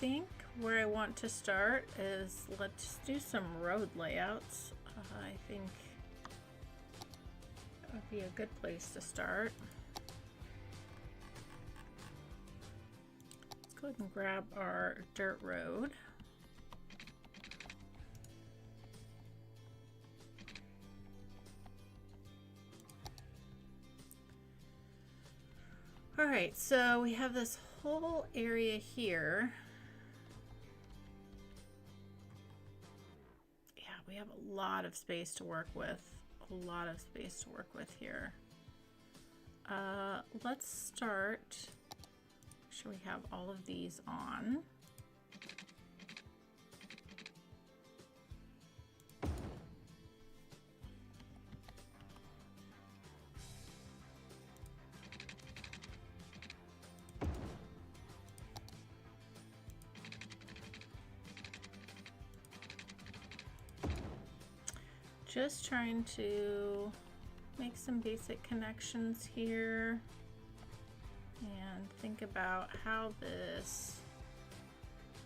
think where I want to start is let's do some road layouts. I think that would be a good place to start. Let's go ahead and grab our dirt road. All right, so we have this whole area here. Yeah, we have a lot of space to work with. A lot of space to work with here. Let's start. Make sure we have all of these on. Just trying to make some basic connections here and think about how this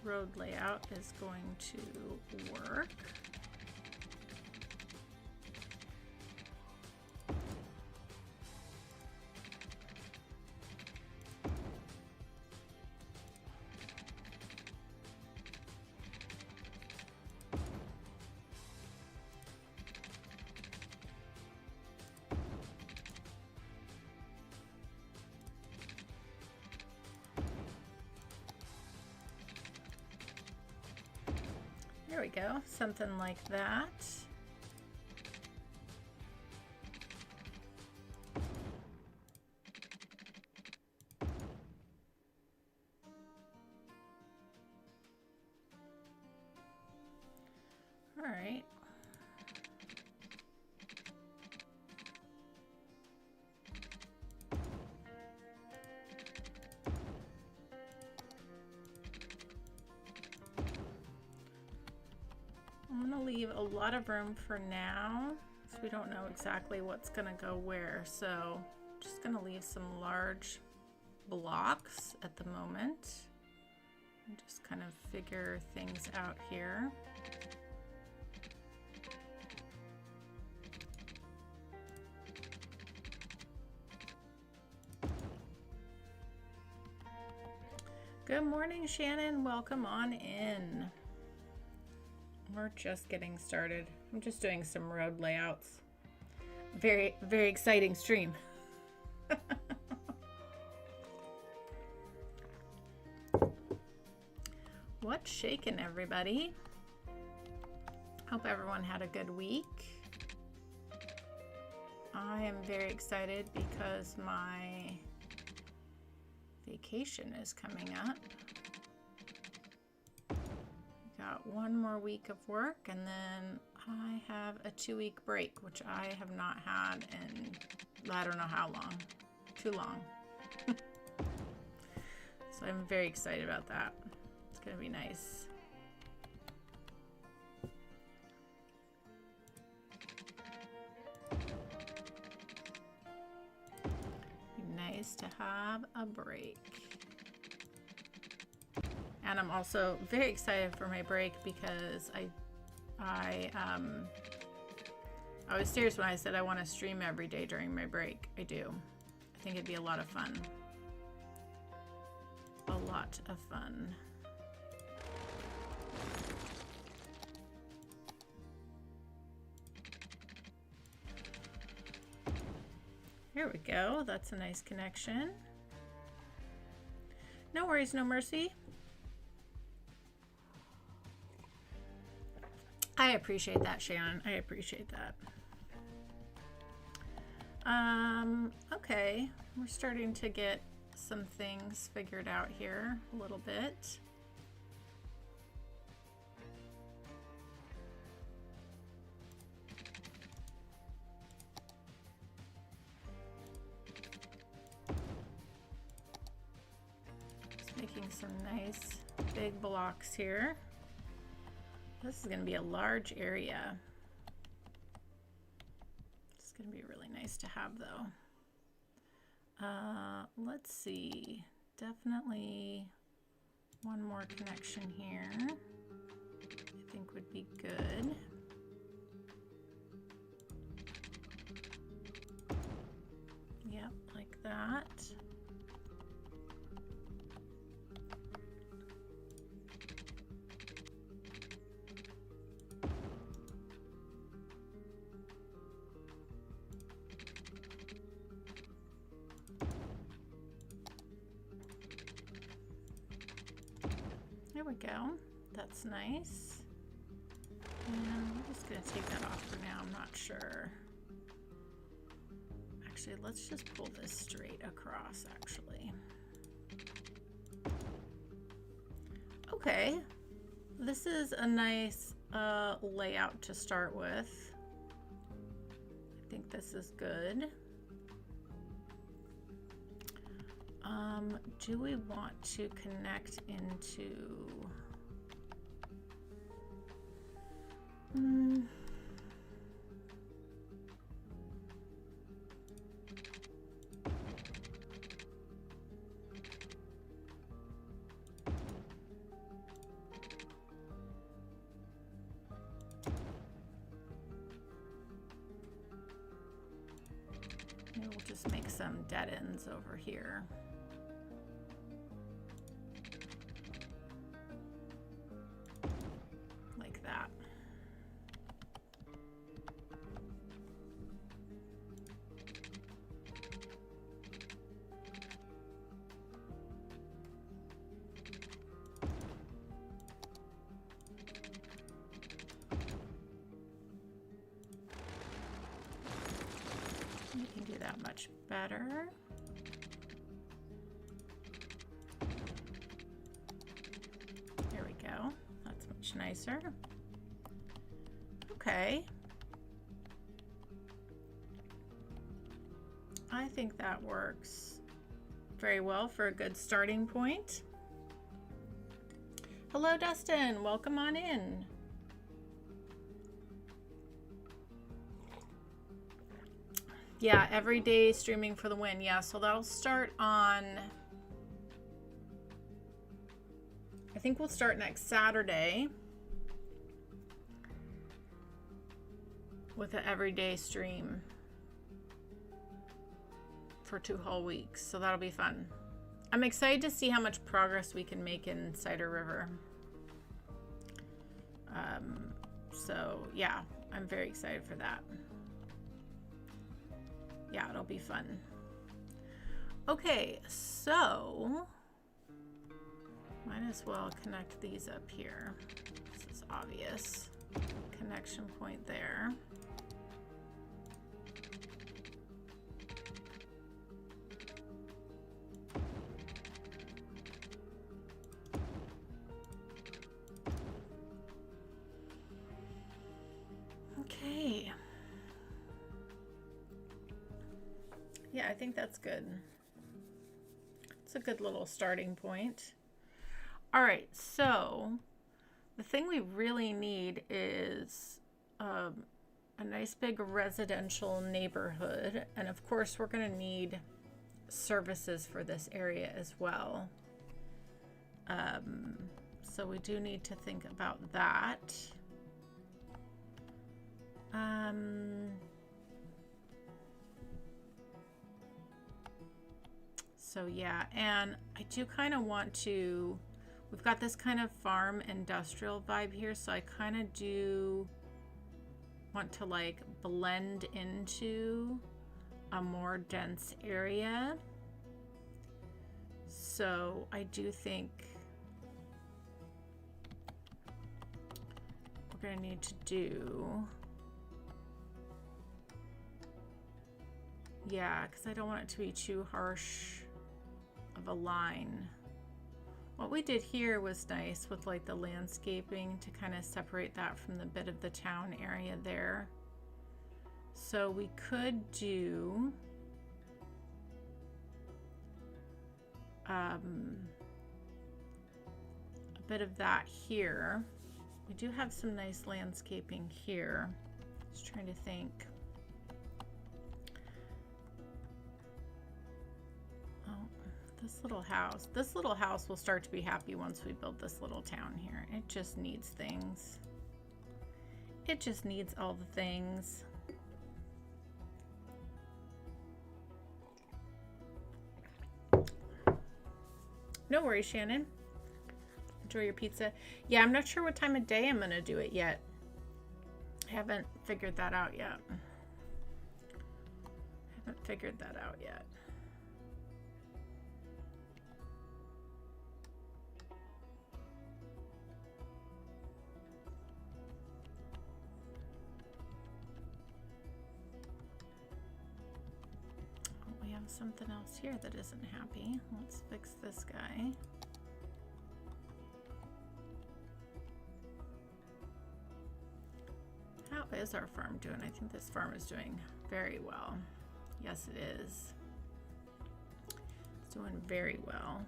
road layout is going to work. There we go, something like that. All right. I'm going to leave a lot of room for now, so we don't know exactly what's going to go where. So I'm just going to leave some large blocks at the moment and just kind of figure things out here. Good morning, Shannon. Welcome on in. We're just getting started. I'm just doing some road layouts. Very, very exciting stream. What's shaking, everybody? Hope everyone had a good week. I am very excited because my vacation is coming up. Got one more week of work and then I have a 2-week break, which I have not had in I don't know how long. Too long. So I'm very excited about that. It's gonna be nice. Be nice to have a break. And I'm also very excited for my break because I was serious when I said I want to stream every day during my break. I do. I think it'd be a lot of fun. A lot of fun. Here we go. That's a nice connection. No worries, no mercy. I appreciate that, Shannon. I appreciate that. Okay, we're starting to get some things figured out here a little bit. Just making some nice big blocks here. This is going to be a large area. It's going to be really nice to have, though. Let's see. Definitely One more connection here, I think would be good. Yep, like that. There we go. That's nice. And I'm just going to take that off for now. I'm not sure. Actually, let's just pull this straight across, actually. Okay. This is a nice layout to start with. I think this is good. Do we want to connect into... Maybe we'll just make some dead ends over here. Like that. You can do that much better. There we go. That's much nicer. Okay. I think that works very well for a good starting point. Hello, Dustin. Welcome on in. Yeah, every day streaming for the win. Yeah, so that'll start on, I think we'll start next Saturday with an everyday stream for 2 whole weeks. So that'll be fun. I'm excited to see how much progress we can make in Cider River. So yeah, I'm very excited for that. Yeah, it'll be fun. Okay, so might as well connect these up here. This is obvious. Connection point there. Okay. Yeah, I think that's good. It's a good little starting point. All right, so the thing we really need is a nice big residential neighborhood. And of course, we're going to need services for this area as well. So we do need to think about that. So yeah, and I do kind of want to, we've got this kind of farm industrial vibe here, so I kind of do want to like blend into a more dense area. So I do think we're gonna need to do, yeah, because I don't want it to be too harsh of a line. What we did here was nice with like the landscaping to kind of separate that from the bit of the town area there. So we could do a bit of that here. We do have some nice landscaping here. Just trying to think. This little house will start to be happy once we build this little town here. It just needs things. It just needs all the things. No worries, Shannon. Enjoy your pizza. Yeah, I'm not sure what time of day I'm gonna do it yet. I haven't figured that out yet. Oh, we have something else here that isn't happy. Let's fix this guy. How is our farm doing? I think this farm is doing very well. Yes, it is. It's doing very well.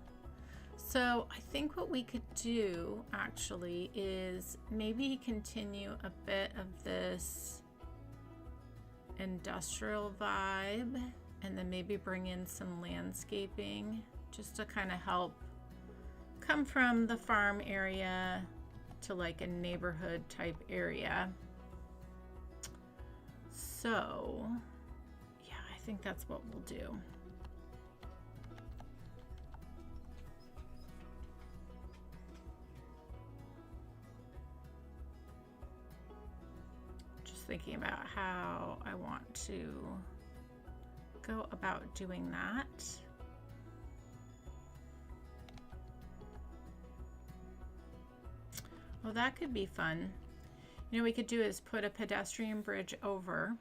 So I think what we could do actually is maybe continue a bit of this industrial vibe and then maybe bring in some landscaping just to kind of help come from the farm area to like a neighborhood type area. So yeah, I think that's what we'll do. Just thinking about how I want to go about doing that. Well, that could be fun. You know, we could do is put a pedestrian bridge over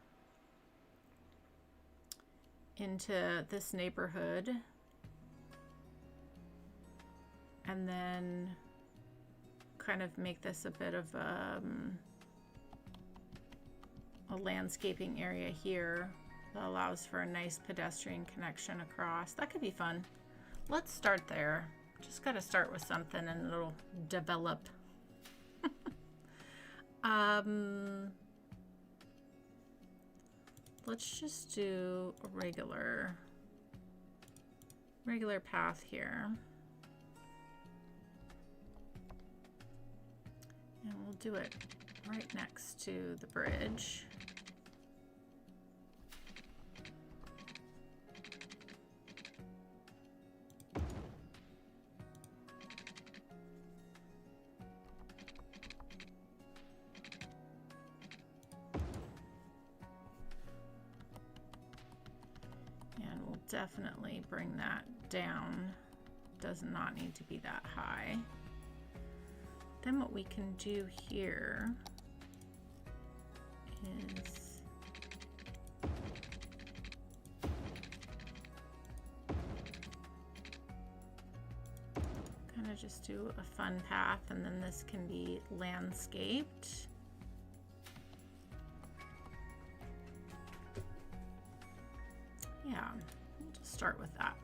into this neighborhood and then kind of make this a bit of a landscaping area here that allows for a nice pedestrian connection across. That could be fun. Let's start there. Just got to start with something and it'll develop. Let's just do a regular path here. And we'll do it right next to the bridge. Definitely bring that down. Does not need to be that high. Then what we can do here is kind of just do a fun path, and then this can be landscaped. Yeah. Start with that.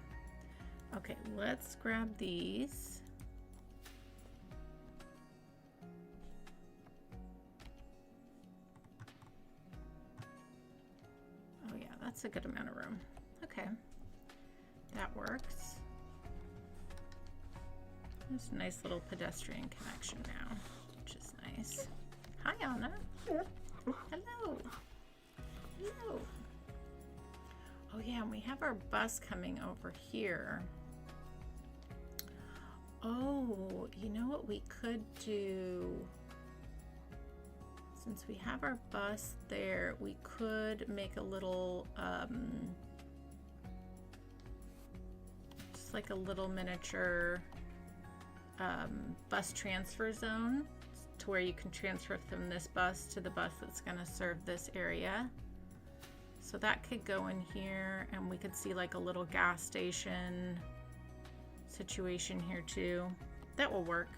Okay, let's grab these. Oh yeah, that's a good amount of room. Okay, that works. There's a nice little pedestrian connection now, which is nice. Hi, Anna. Hello. Hello. Oh yeah, and we have our bus coming over here. Oh, you know what we could do? Since we have our bus there, we could make a little, just like a little miniature bus transfer zone to where you can transfer from this bus to the bus that's gonna serve this area. So that could go in here, and we could see like a little gas station situation here too. That will work.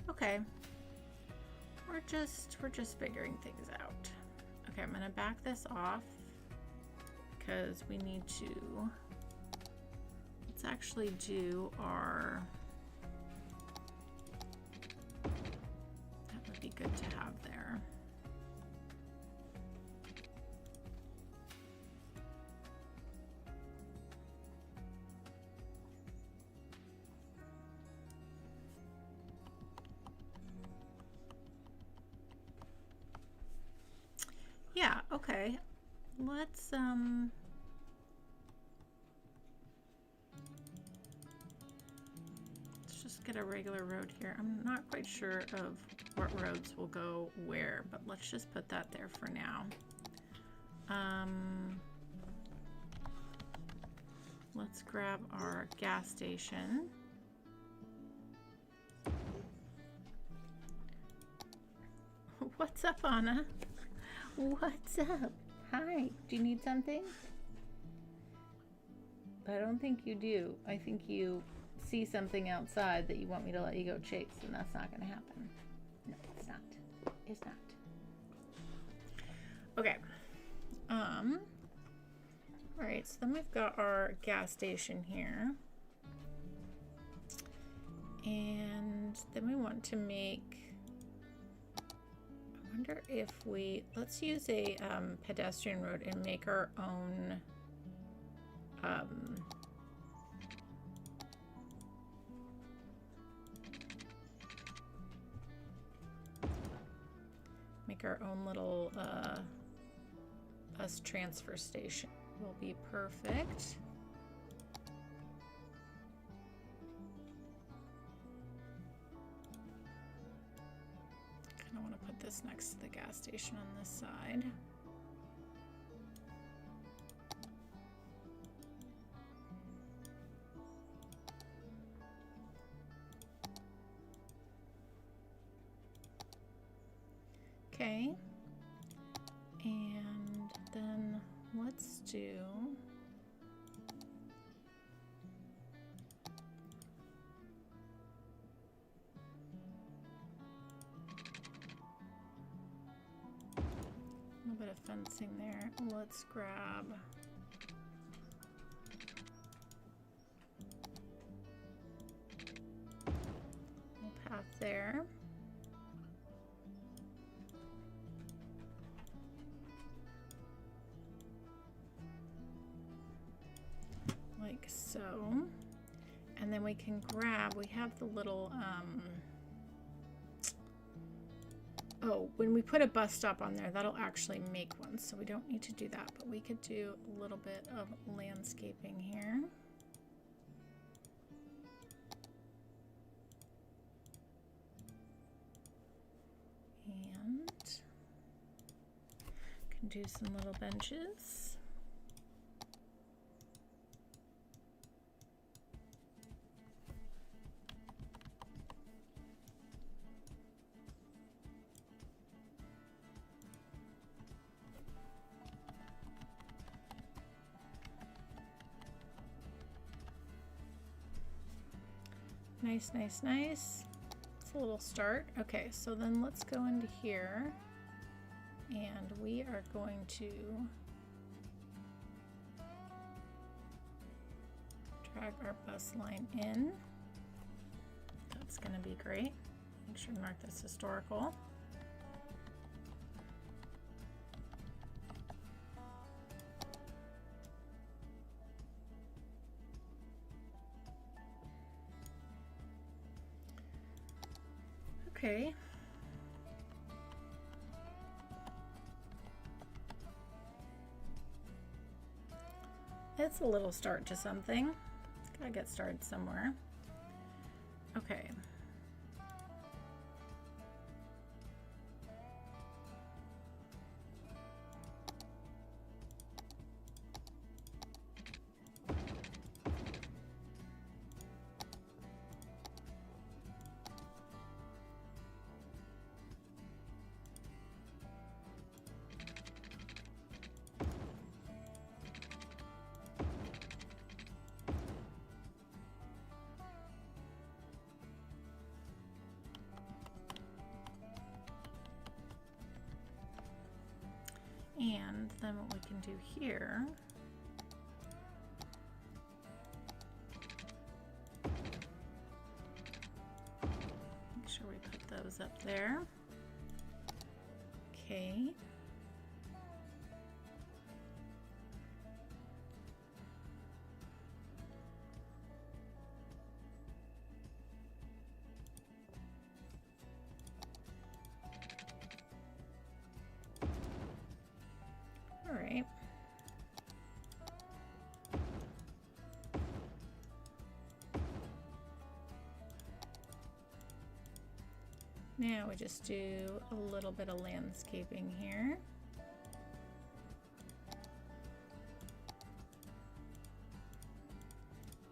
Okay. We're just figuring things out. Okay, I'm gonna back this off because we need to, let's actually do our, that would be good to have there. Okay, let's just get a regular road here. I'm not quite sure of what roads will go where, but let's just put that there for now. Let's grab our gas station. What's up, Anna? What's up? Hi, do you need something? I don't think you do. I think you see something outside that you want me to let you go chase, and that's not going to happen. No, it's not. It's not. Okay. All right, so then we've got our gas station here. And then we want to make, I wonder if let's use a pedestrian road and make our own little bus transfer station. Will be perfect. Kind of want to put this next to the gas station on this side. Okay, and then let's do a little bit of fencing there. Let's grab a path there. Like so. And then we can grab, we have the little, oh, when we put a bus stop on there, that'll actually make one, so we don't need to do that, but we could do a little bit of landscaping here. And can do some little benches. Nice, nice, nice. It's a little start. Okay, so then let's go into here and we are going to drag our bus line in. That's going to be great. Make sure to mark this historical. Okay. It's a little start to something. Gotta get started somewhere. Okay. And then what we can do here, make sure we put those up there. Okay. Now we just do a little bit of landscaping here.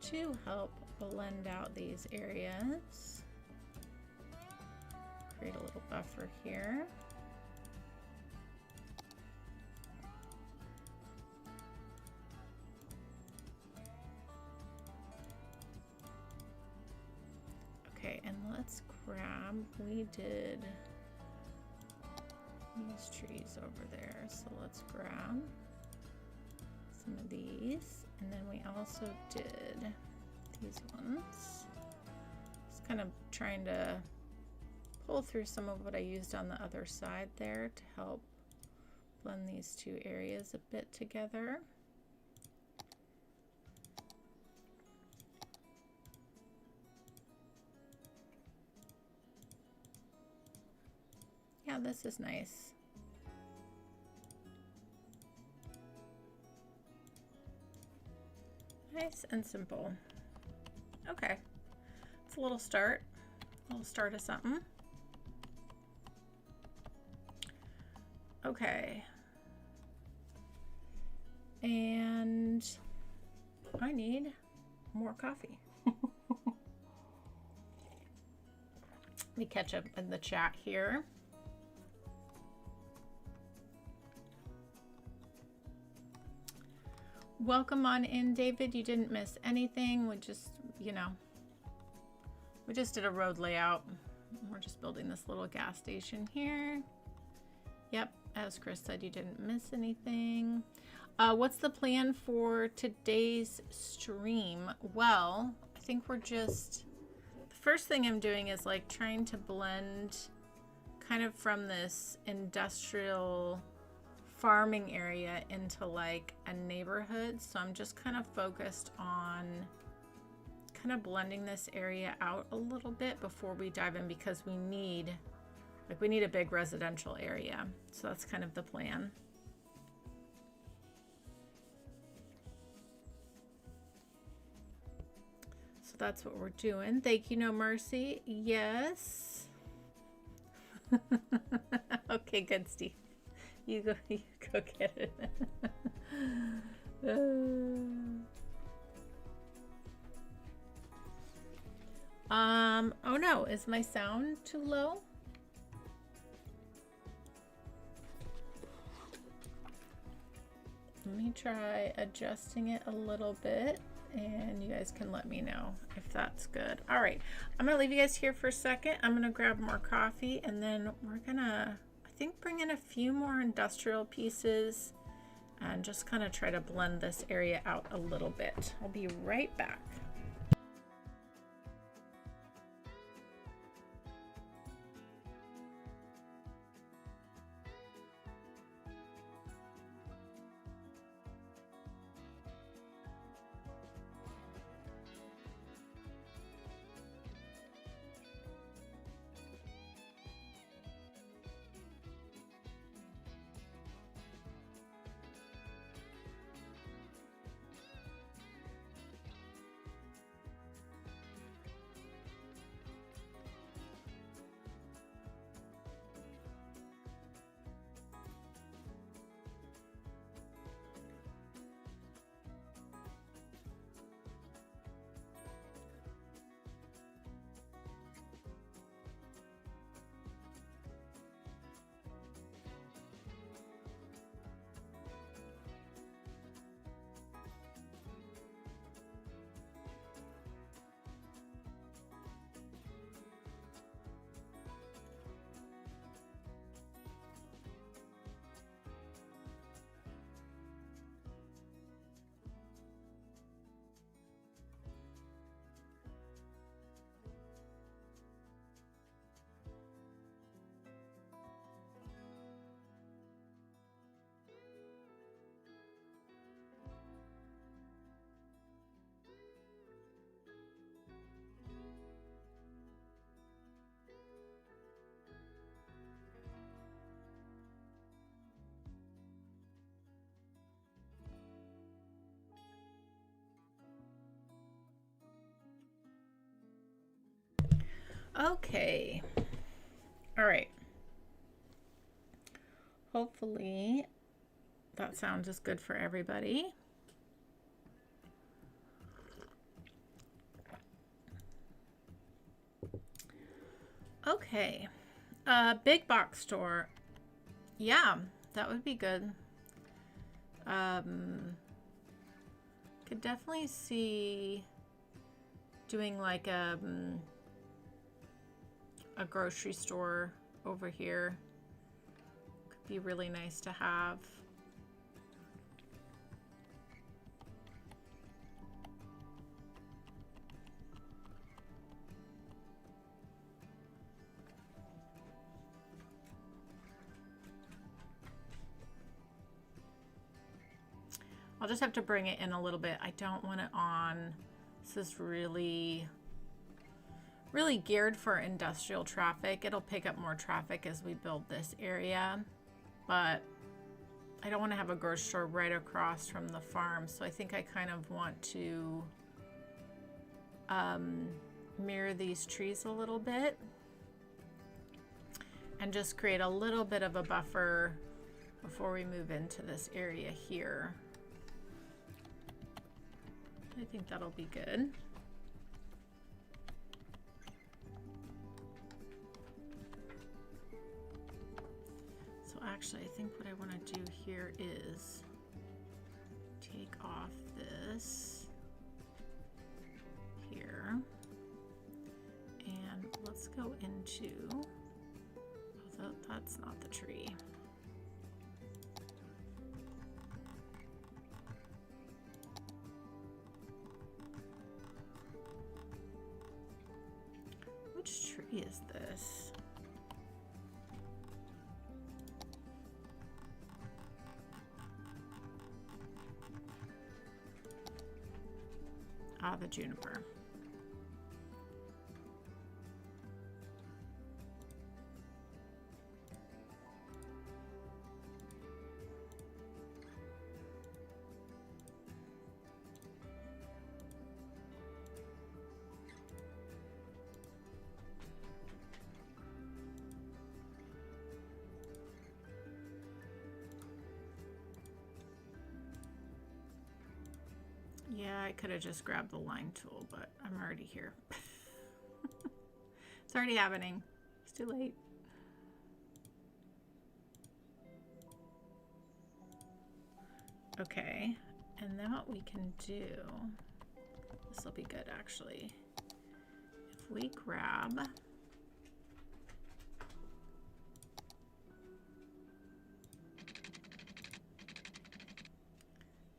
To help blend out these areas. Create a little buffer here. Okay, and let's grab, we did these trees over there, so let's grab some of these, and then we also did these ones. Just kind of trying to pull through some of what I used on the other side there to help blend these two areas a bit together. Yeah, this is nice. Nice and simple. Okay, it's a little start of something. Okay, and I need more coffee. Let me catch up in the chat here. Welcome on in, David. You didn't miss anything. We just, you know, we just did a road layout. We're just building this little gas station here. Yep, as Chris said, you didn't miss anything. What's the plan for today's stream? Well, I think we're just, the first thing I'm doing is like trying to blend kind of from this industrial farming area into like a neighborhood. So I'm just kind of focused on kind of blending this area out a little bit before we dive in, because we need a big residential area. So that's kind of the plan. So that's what we're doing. Thank you, No Mercy. Yes. Okay, good, Steve. You go get it. Oh no, is my sound too low? Let me try adjusting it a little bit, and you guys can let me know if that's good. All right, I'm gonna leave you guys here for a second. I'm gonna grab more coffee, and then we're gonna, I think, bring in a few more industrial pieces and just kind of try to blend this area out a little bit. I'll be right back. Okay, All right. Hopefully that sound is good for everybody. Okay. Big box store. Yeah, that would be good. Could definitely see doing like a grocery store over here. Could be really nice to have. I'll just have to bring it in a little bit. I don't want it on. This is really geared for industrial traffic. It'll pick up more traffic as we build this area, but I don't want to have a grocery store right across from the farm. So I think I kind of want to mirror these trees a little bit and just create a little bit of a buffer before we move into this area here. I think that'll be good. So actually, I think what I want to do here is take off this here, and let's go into, although that's not the tree. Which tree is this? Ah, the juniper. Yeah, I could have just grabbed the line tool, but I'm already here. It's already happening. It's too late. Okay, and then what we can do, this will be good actually. If we grab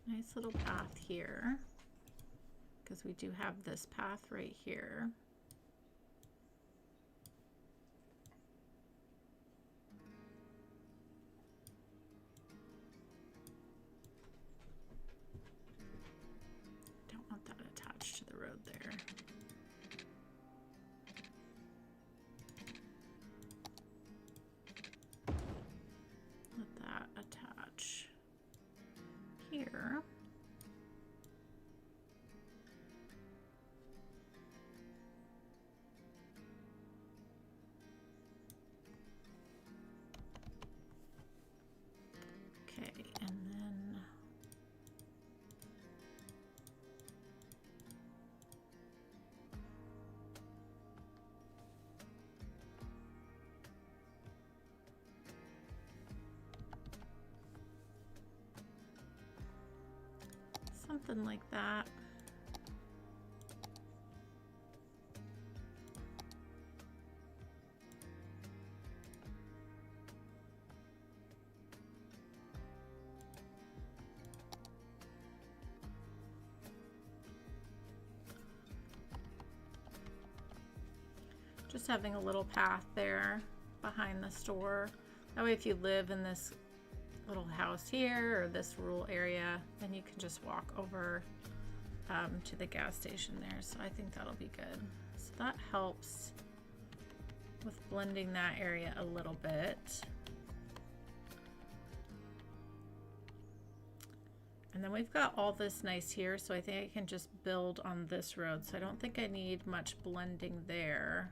nice little path here, because we do have this path right here. Don't want that attached to the road there. Let that attach here. Okay, and then something like that. Just having a little path there behind the store. That way if you live in this little house here or this rural area, then you can just walk over to the gas station there. So I think that'll be good. So that helps with blending that area a little bit. And then we've got all this nice here, so I think I can just build on this road. So I don't think I need much blending there.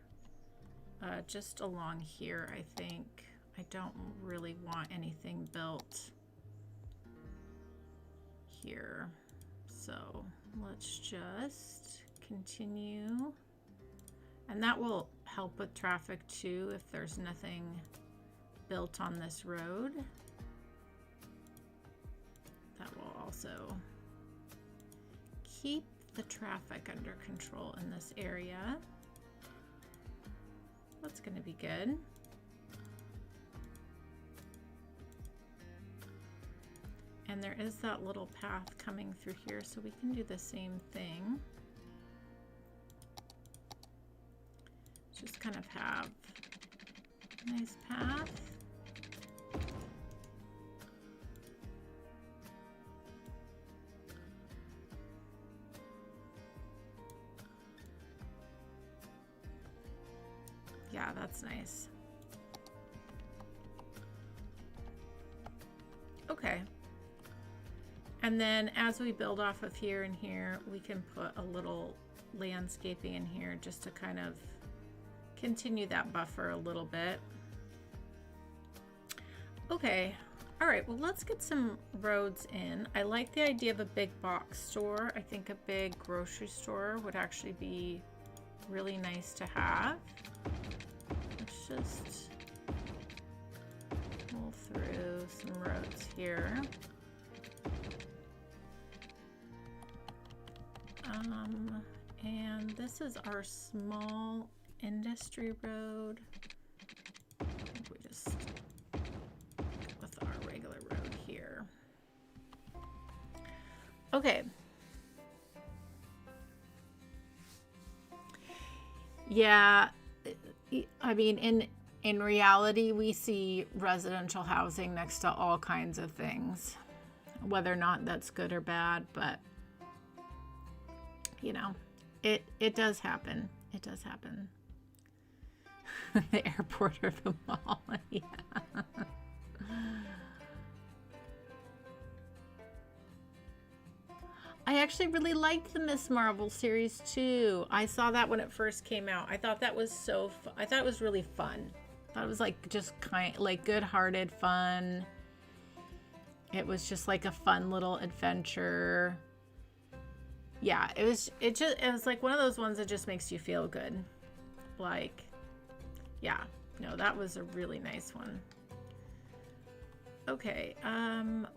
just along here, I think. I don't really want anything built here. So let's just continue. And that will help with traffic too if there's nothing built on this road. That will also keep the traffic under control in this area. That's going to be good. And there is that little path coming through here, so we can do the same thing. Just kind of have a nice path. Yeah, that's nice. Okay. And then as we build off of here and here, we can put a little landscaping in here just to kind of continue that buffer a little bit. Okay. All right, well, let's get some roads in. I like the idea of a big box store. I think a big grocery store would actually be really nice to have. Let's just pull through some roads here. And this is our small industry road. I think we just go with our regular road here. Okay. Yeah, I mean, in reality, we see residential housing next to all kinds of things, whether or not that's good or bad, but you know, it does happen. It does happen. The airport or the mall. Yeah. I actually really liked the Miss Marvel series too. I saw that when it first came out. I thought that was so I thought it was really fun. I thought it was like just like good-hearted fun. It was just like a fun little adventure. Yeah, it was like one of those ones that just makes you feel good. Like, yeah, no, that was a really nice one. Okay,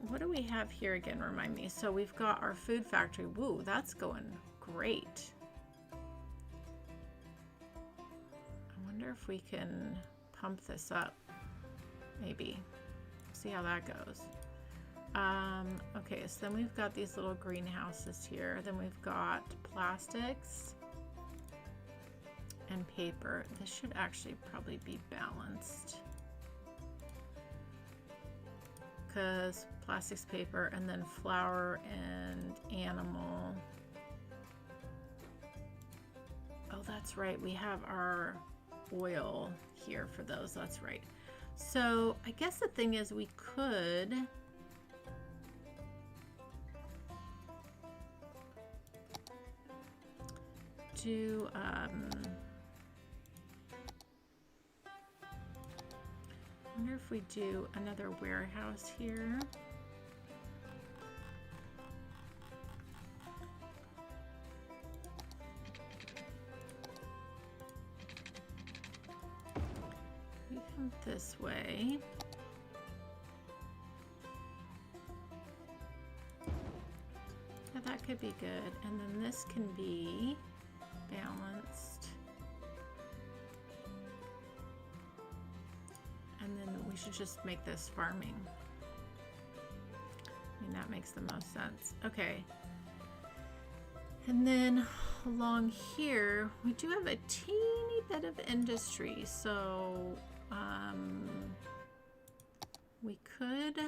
what do we have here again? Remind me. So we've got our food factory. Woo, that's going great. I wonder if we can pump this up. Maybe. See how that goes. Okay, so then we've got these little greenhouses here. Then we've got plastics and paper. This should actually probably be balanced. Because plastics, paper, and then flower and animal. Oh, that's right. We have our oil here for those. That's right. So I guess the thing is we could do I wonder if we do another warehouse here. We come this way. Yeah, that could be good. And then this can be balanced. And then we should just make this farming. I mean, that makes the most sense. Okay. And then along here, we do have a teeny bit of industry. So we could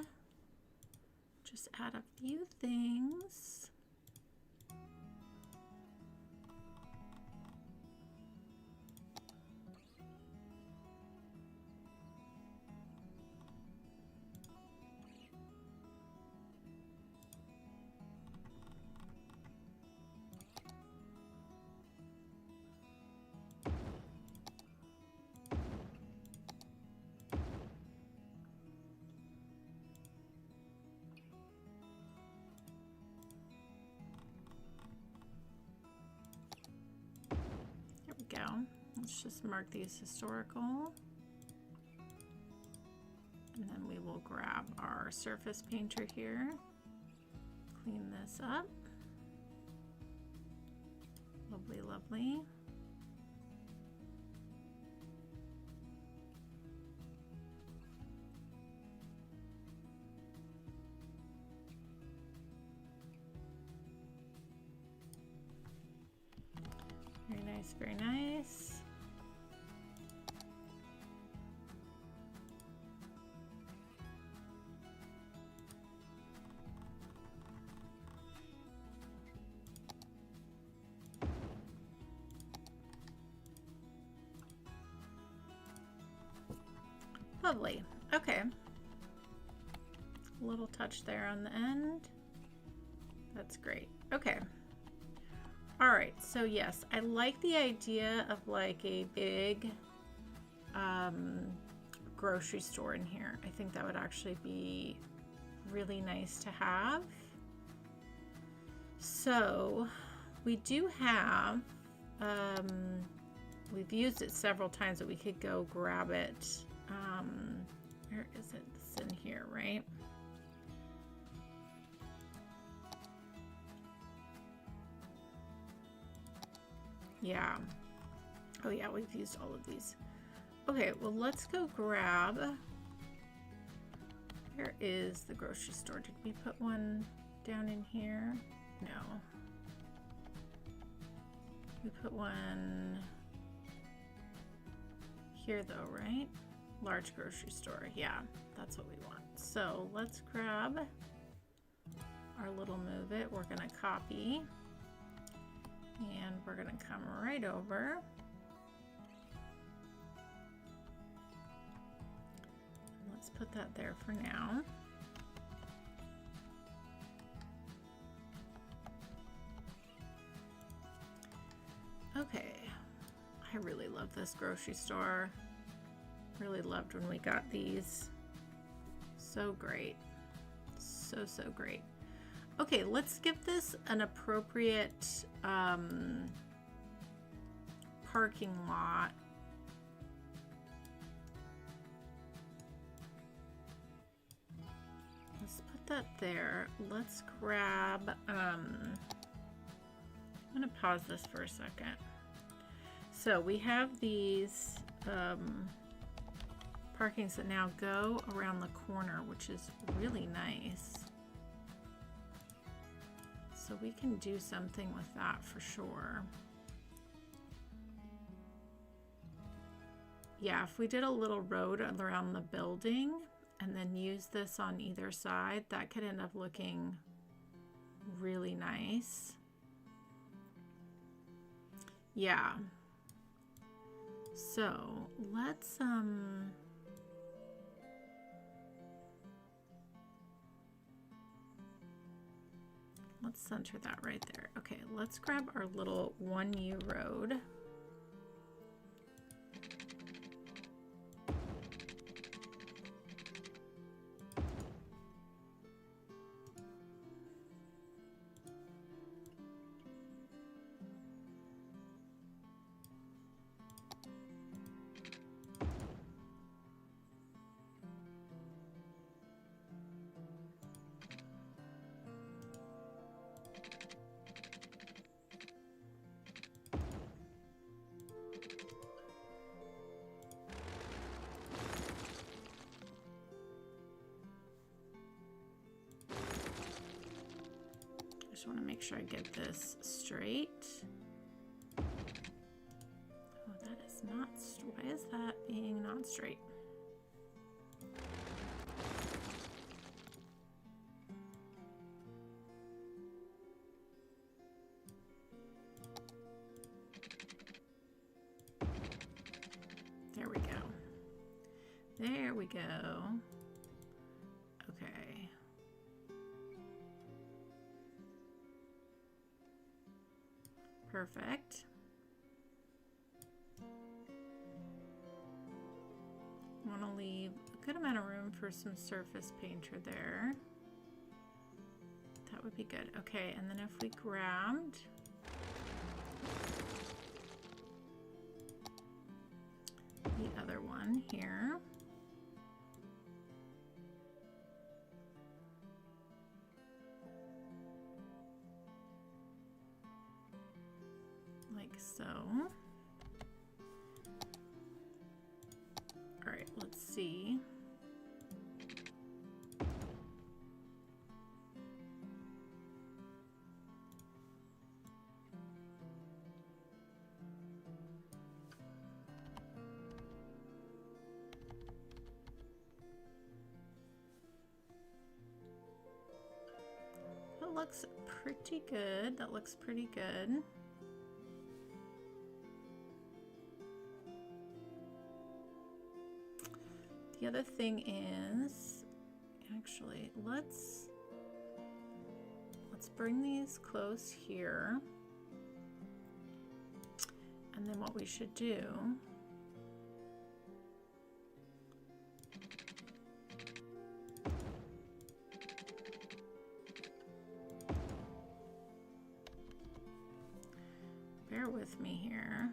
just add a few things. Let's just mark these historical. And then we will grab our surface painter here. Clean this up. Lovely, lovely. Very nice, very nice. Lovely. Okay. A little touch there on the end. That's great. Okay. All right. So yes, I like the idea of like a big grocery store in here. I think that would actually be really nice to have. So we do have, we've used it several times, but we could go grab it. Where is it? It's in here, right? Yeah. Oh yeah, we've used all of these. Okay, well let's go grab. Where is the grocery store? Did we put one down in here? No. We put one here though, right? Large grocery store. Yeah, that's what we want. So let's grab our little move it. We're gonna copy and we're gonna come right over. Let's put that there for now. Okay, I really love this grocery store. Really loved when we got these. So great. So, so great. Okay, let's give this an appropriate parking lot. Let's put that there. Let's grab, I'm gonna pause this for a second. So we have these parkings that now go around the corner, which is really nice. So we can do something with that for sure. Yeah, if we did a little road around the building and then use this on either side, that could end up looking really nice. Yeah. So let's center that right there. Okay, let's grab our little 1U road. I just want to make sure I get this straight. Oh, that is not, why is that being not straight? There we go. There we go. Okay. Perfect. I want to leave a good amount of room for some surface painter there. That would be good. Okay, and then if we grabbed one here. Like so. All right, let's see. That looks pretty good. That looks pretty good. The other thing is, actually, let's bring these close here. And then what we should do, bear with me here.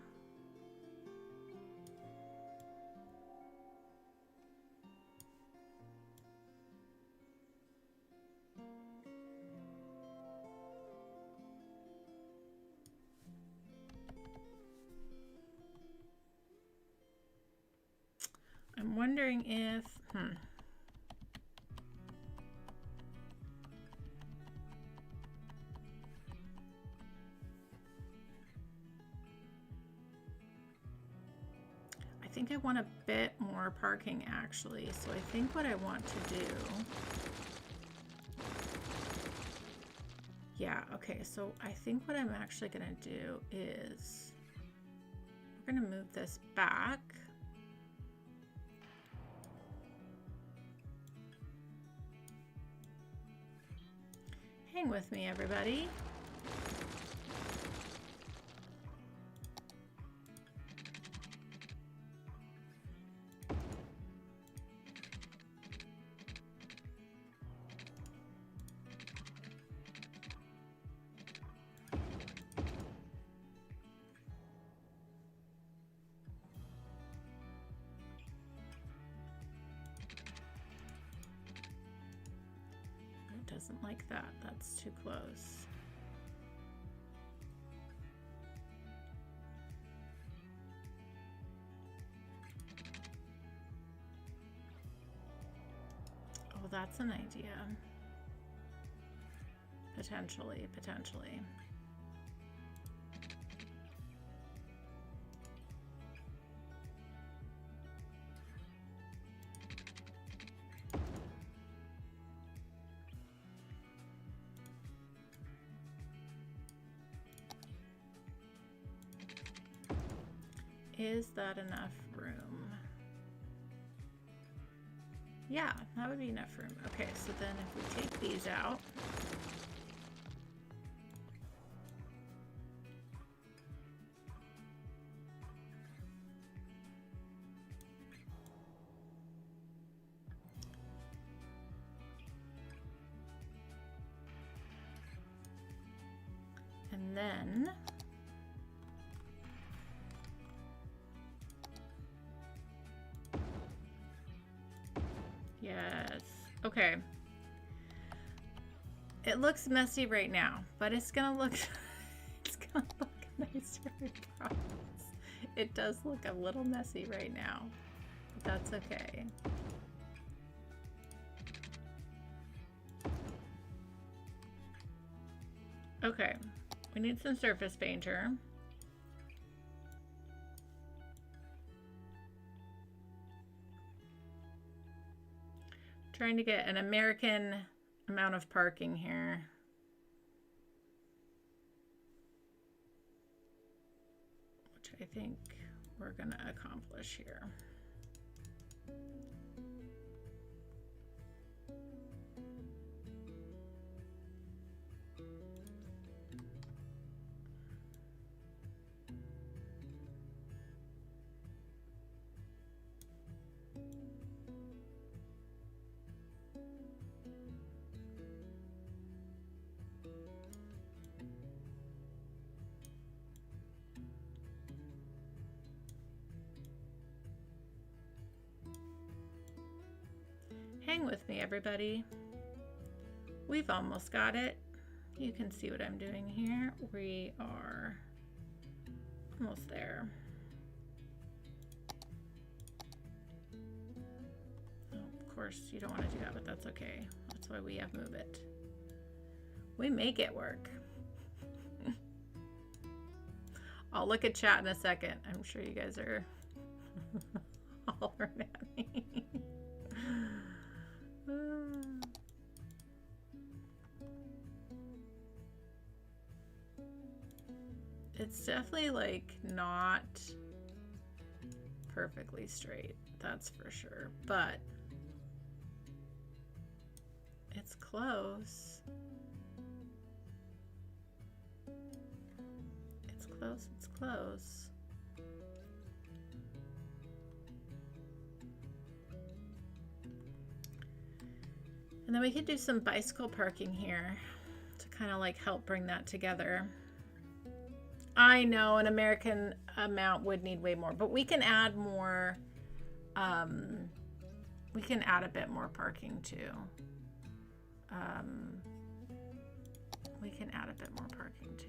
I'm wondering if, I think I want a bit more parking actually. So I think what I want to do, yeah, okay. So I think what I'm actually gonna do is we're gonna move this back. Hang with me, everybody. Doesn't like that. That's too close. Oh, that's an idea. Potentially. Is that enough room? Yeah, that would be enough room. Okay, so then if we take these out, and then yes. Okay. It looks messy right now, but it's gonna look it's gonna look nicer, I promise. It does look a little messy right now, but that's okay. Okay, we need some surface painter. Trying to get an American amount of parking here. Which I think we're gonna accomplish here. Hang with me, everybody. We've almost got it. You can see what I'm doing here. We are almost there. Oh, of course, you don't want to do that, but that's okay. That's why we have Move It. We make it work. I'll look at chat in a second. I'm sure you guys are hollering at me. It's definitely like not perfectly straight, that's for sure, but it's close. It's close, it's close. And then we could do some bicycle parking here to kind of like help bring that together. I know an American amount would need way more, but we can add more. We can add a bit more parking too. We can add a bit more parking too.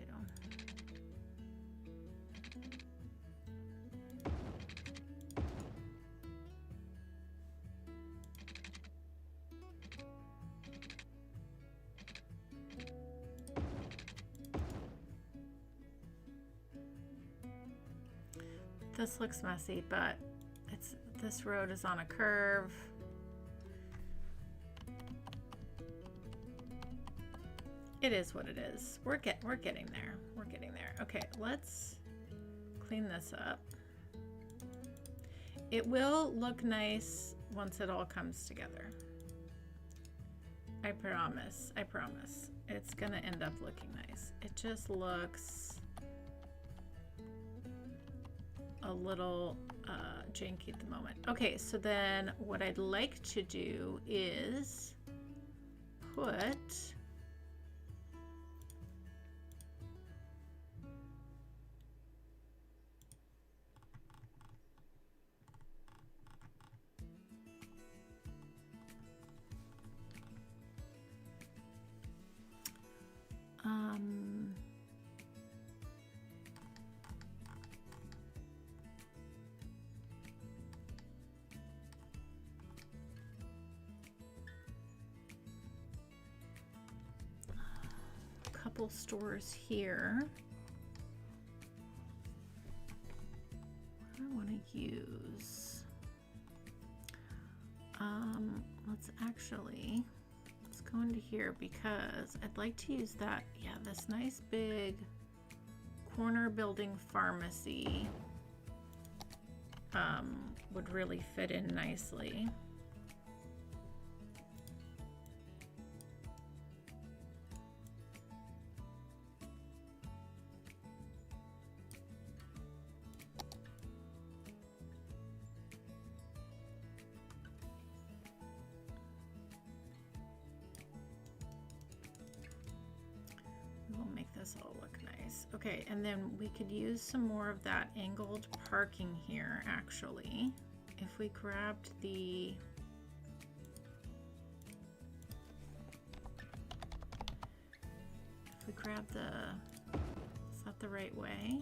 This looks messy, but this road is on a curve. It is what it is. We're getting there. We're getting there. Okay, let's clean this up. It will look nice once it all comes together. I promise. I promise. It's gonna end up looking nice. It just looks a little janky at the moment. Okay, so then what I'd like to do is put couple stores here. What do I want to use? Let's go into here because I'd like to use that. Yeah, this nice big corner building pharmacy would really fit in nicely. This all look nice. Okay, and then we could use some more of that angled parking here actually. If we grabbed the is that the right way?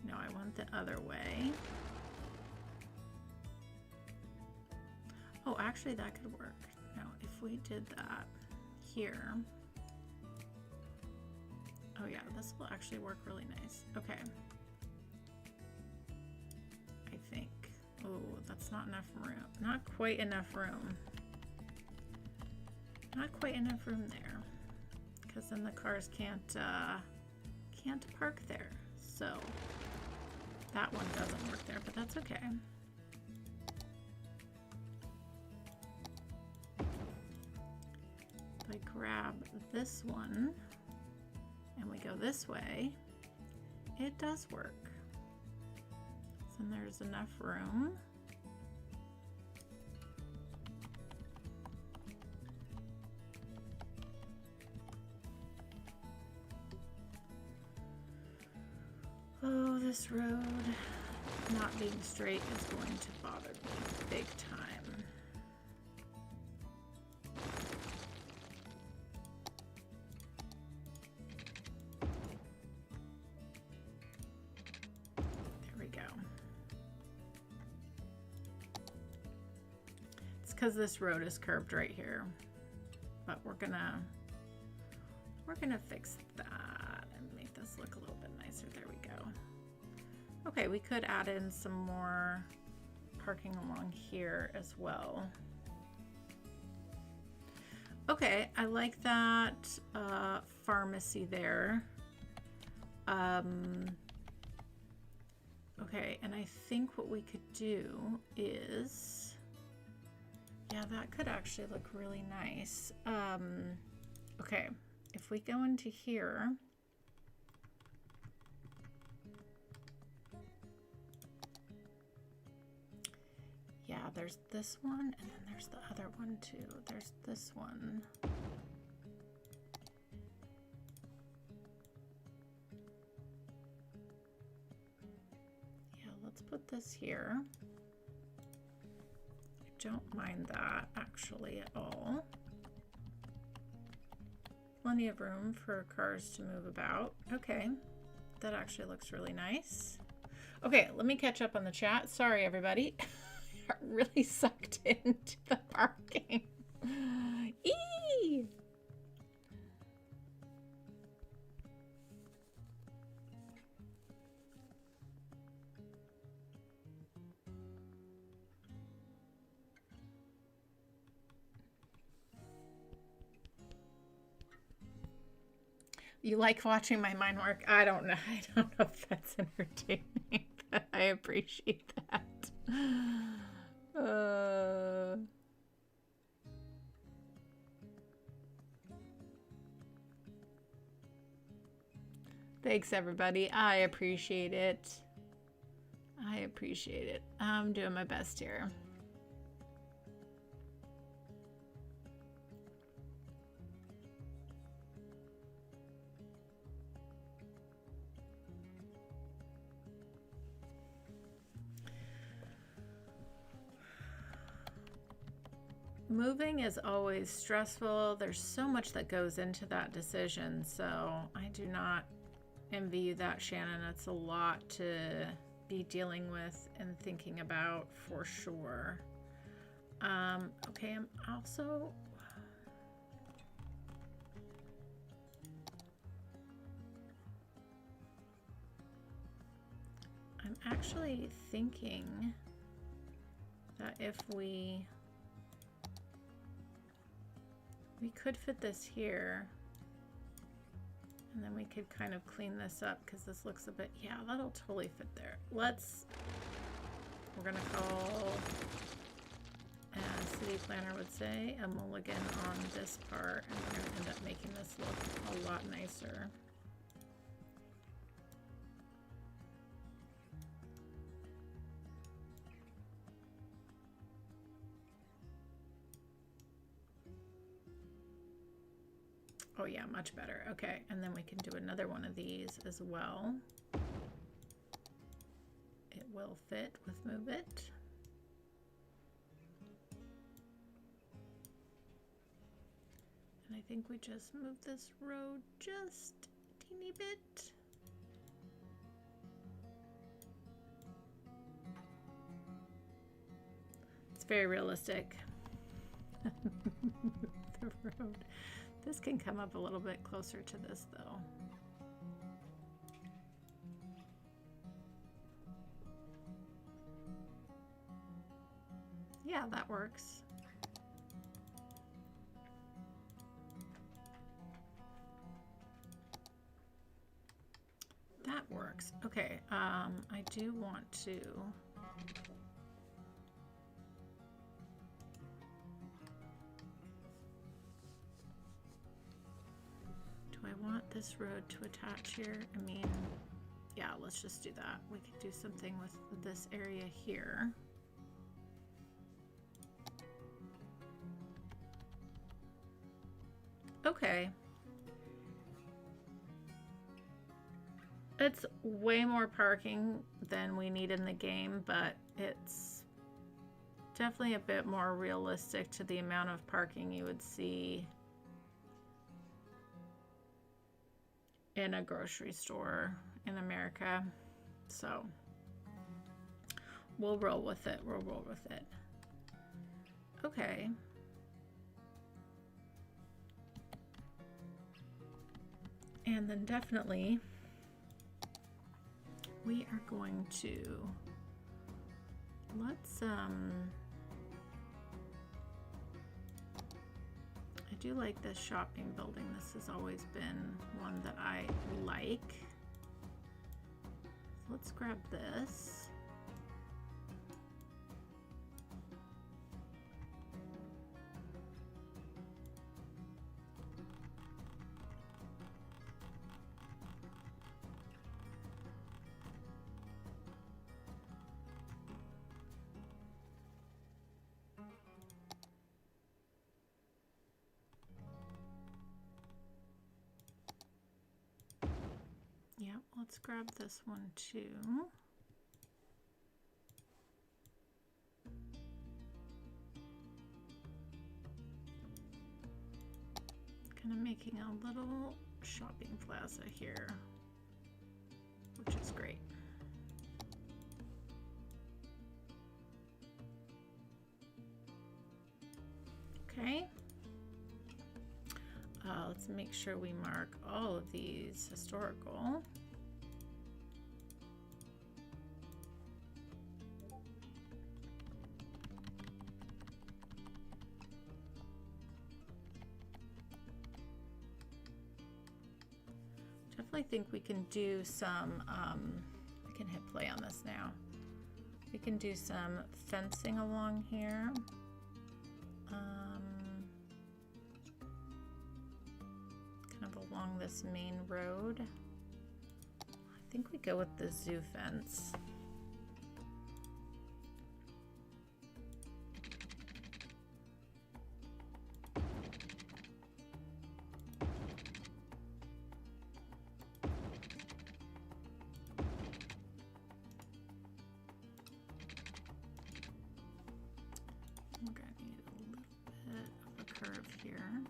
No, I want the other way. Oh, actually that could work. No, if we did that here. Oh yeah, this will actually work really nice. Okay. I think. Oh, that's not enough room. Not quite enough room. Not quite enough room there. Because then the cars can't park there. So that one doesn't work there, but that's okay. If I grab this one and we go this way, it does work. So there's enough room. Oh, this road not being straight is going to bother me big time. because this road is curved right here. But we're gonna fix that and make this look a little bit nicer. There we go. Okay, we could add in some more parking along here as well. Okay, I like that pharmacy there. Okay, and I think what we could do is, yeah, that could actually look really nice. Okay, if we go into here, yeah, there's this one, and then there's the other one too. There's this one. Yeah, let's put this here. I don't mind that actually at all. Plenty of room for cars to move about. Okay, that actually looks really nice. Okay, let me catch up on the chat. Sorry, everybody. I got really sucked into the parking. Eee! You like watching my mind work? I don't know. I don't know if that's entertaining, but I appreciate that. Thanks, everybody. I appreciate it. I appreciate it. I'm doing my best here. Moving is always stressful. There's so much that goes into that decision. So I do not envy you that, Shannon. It's a lot to be dealing with and thinking about for sure. Okay, I'm also... I'm actually thinking that if we could fit this here, and then we could kind of clean this up because this looks a bit, yeah, that'll totally fit there. We're gonna call, as city planner would say, a mulligan on this part, and we're gonna end up making this look a lot nicer. Oh yeah, much better. Okay, and then we can do another one of these as well. It will fit with Move It. And I think we just move this road just a teeny bit. It's very realistic. The road. This can come up a little bit closer to this though. Yeah, that works. That works. Okay, I do want to... I want this road to attach here. I mean, yeah, let's just do that. We could do something with this area here. Okay. It's way more parking than we need in the game, but it's definitely a bit more realistic to the amount of parking you would see in a grocery store in America. So we'll roll with it. We'll roll with it. Okay. And then definitely we are going to, let's, I do like this shopping building. This has always been one that I like. So let's grab this. Yeah, let's grab this one too. Kind of making a little shopping plaza here, which is great. Okay. Let's make sure we mark all of these historical. Definitely think we can do some, we can hit play on this now. We can do some fencing along here. Kind of along this main road. I think we go with the zoo fence. We're gonna need a little bit of a curve here.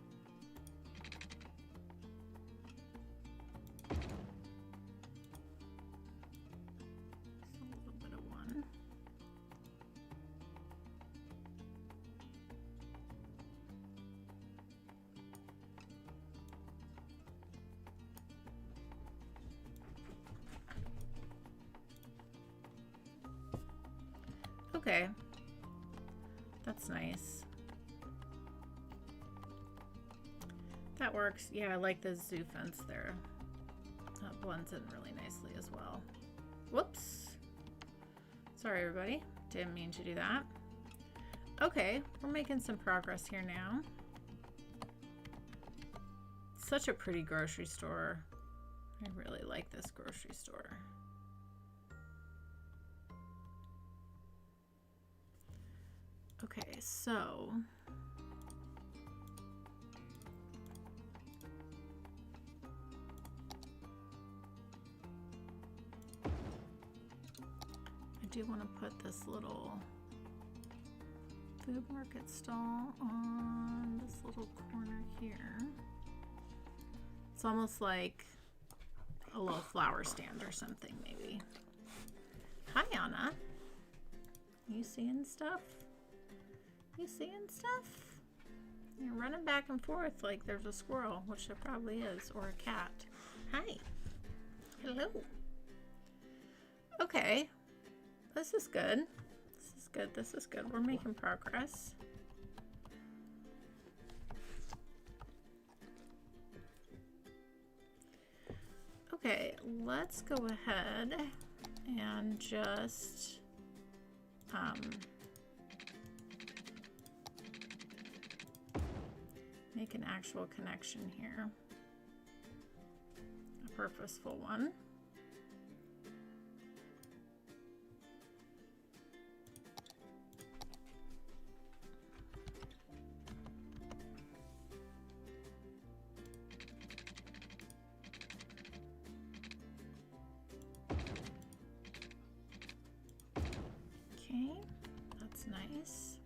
Just a little bit of one. Okay. That's nice. That works. Yeah, I like the zoo fence there. That blends in really nicely as well. Whoops. Sorry, everybody. Didn't mean to do that. Okay, we're making some progress here now. Such a pretty grocery store. I really like this grocery store. Okay, so I do want to put this little food market stall on this little corner here. It's almost like a little flower stand or something, maybe. Hi, Anna. You seeing stuff? You seeing stuff? You're running back and forth like there's a squirrel, which there probably is, or a cat. Hi. Hello. Okay. This is good. This is good. This is good. We're making progress. Okay, let's go ahead and just make an actual connection here, a purposeful one. Okay, that's nice.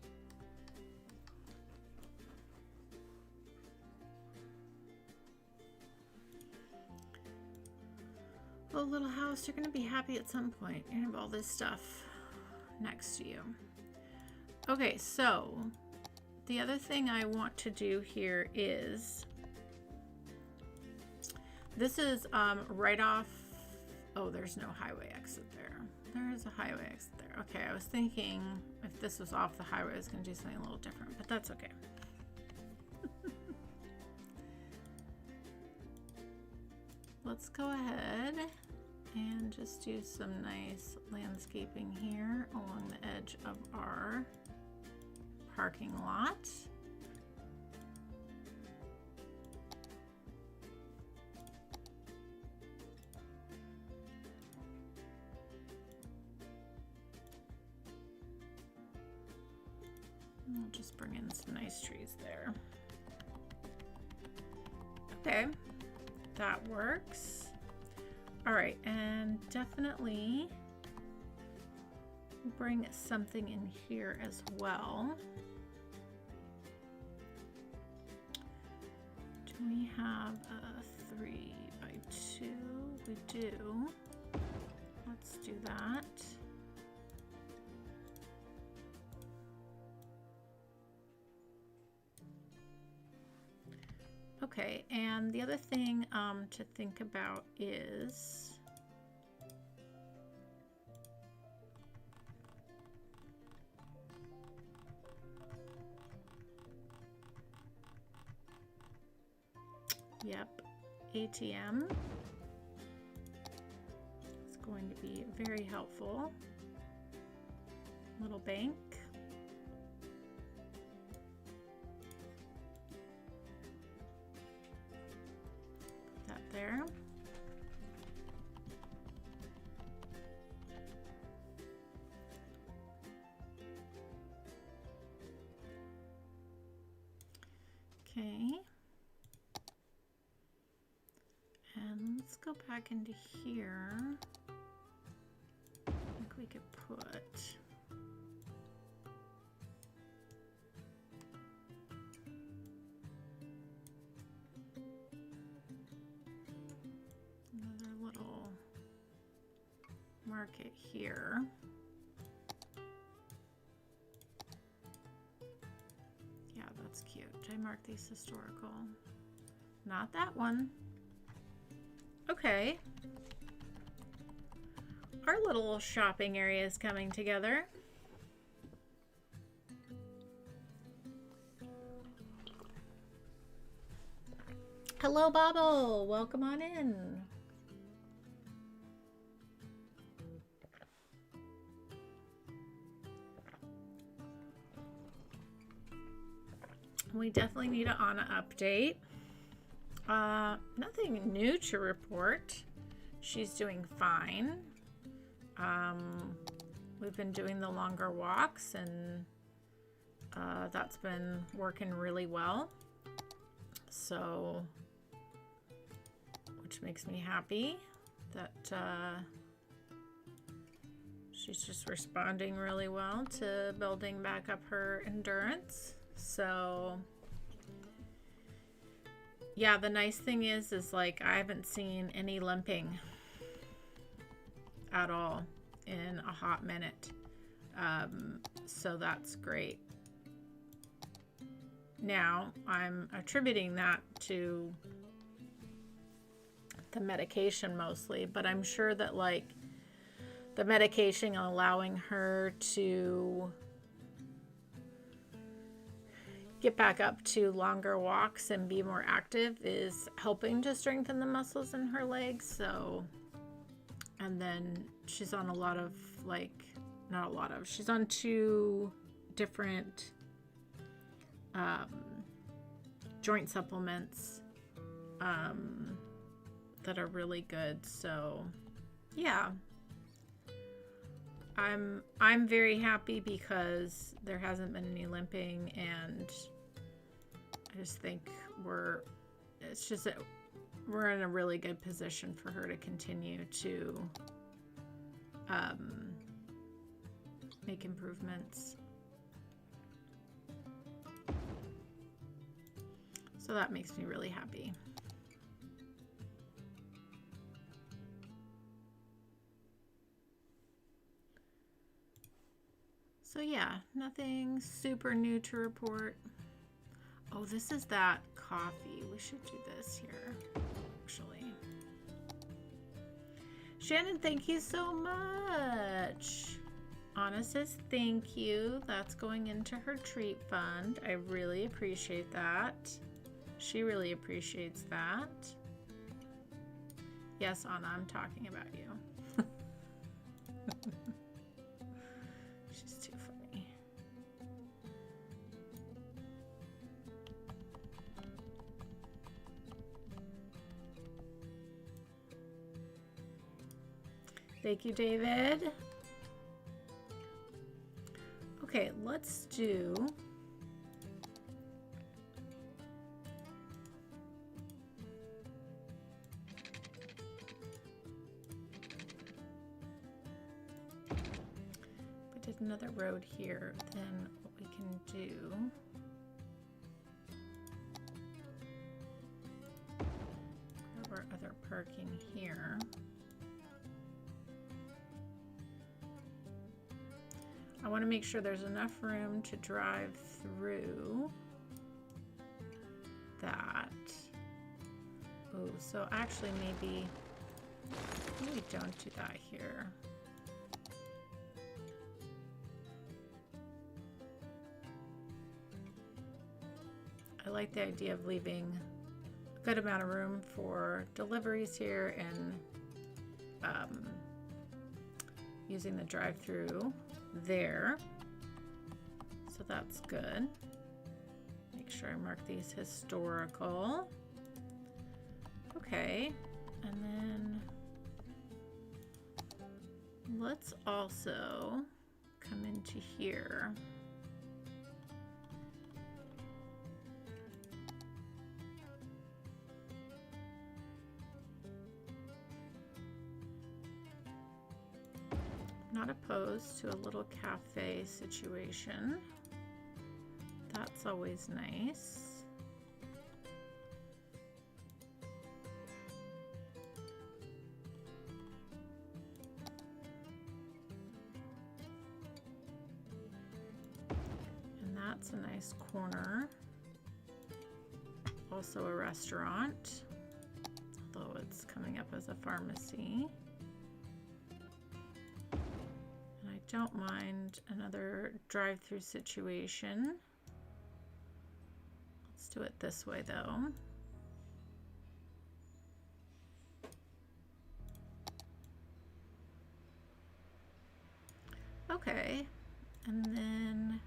Well, little house, you're gonna be happy at some point. You're gonna have all this stuff next to you. Okay, so the other thing I want to do here is, this is right off, oh, there's no highway exit there. There is a highway exit there. Okay, I was thinking if this was off the highway, I was gonna do something a little different, but that's okay. Let's go ahead and just do some nice landscaping here along the edge of our parking lot. I'll just bring in some nice trees there. Okay, that works. All right, and definitely bring something in here as well. Do we have a 3x2? We do. Let's do that. Okay, and the other thing to think about is ATM. It's going to be very helpful. Little bank. There. Okay. And let's go back into here. I think we could put market here. Yeah, that's cute. Did I mark these historical? Not that one. Okay. Our little shopping area is coming together. Hello, Bobble. Welcome on in. We definitely need an Anna update. Nothing new to report. She's doing fine. We've been doing the longer walks, and that's been working really well. So, which makes me happy that she's just responding really well to building back up her endurance. So yeah, the nice thing is like I haven't seen any limping at all in a hot minute. So that's great. Now I'm attributing that to the medication mostly, but I'm sure that like the medication allowing her to get back up to longer walks and be more active is helping to strengthen the muscles in her legs. So, and then she's on a lot of like, not a lot of, she's on 2 different joint supplements that are really good. So yeah, I'm very happy because there hasn't been any limping, and I just think we're in a really good position for her to continue to make improvements. So that makes me really happy. So yeah, nothing super new to report. Oh, this is that coffee. We should do this here, actually. Shannon, thank you so much. Anna says thank you. That's going into her treat fund. I really appreciate that. She really appreciates that. Yes, Anna, I'm talking about you. She's too funny. Thank you, David. Okay, let's do did another road here, then what we can do grab our other parking here. I want to make sure there's enough room to drive through that. Oh, so actually maybe we don't do that here. I like the idea of leaving a good amount of room for deliveries here and using the drive-through there. So that's good. Make sure I mark these historical. Okay, and then let's also come into here. Not opposed to a little cafe situation. That's always nice. And that's a nice corner. Also a restaurant, although it's coming up as a pharmacy. Don't mind another drive-through situation. Let's do it this way though. Okay, and then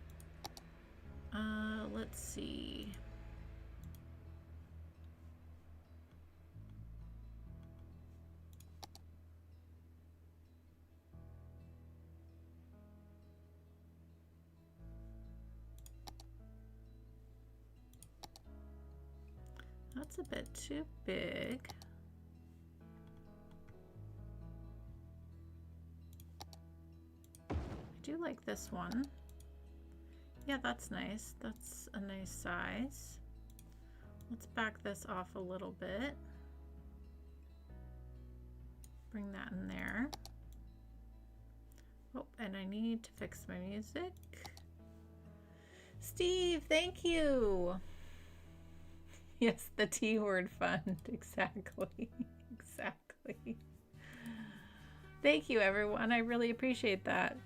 let's see. That's a bit too big. I do like this one. Yeah, that's nice. That's a nice size. Let's back this off a little bit. Bring that in there. Oh, and I need to fix my music. Steve, thank you. Yes, the T-word fund. Exactly. Exactly. Thank you, everyone. I really appreciate that.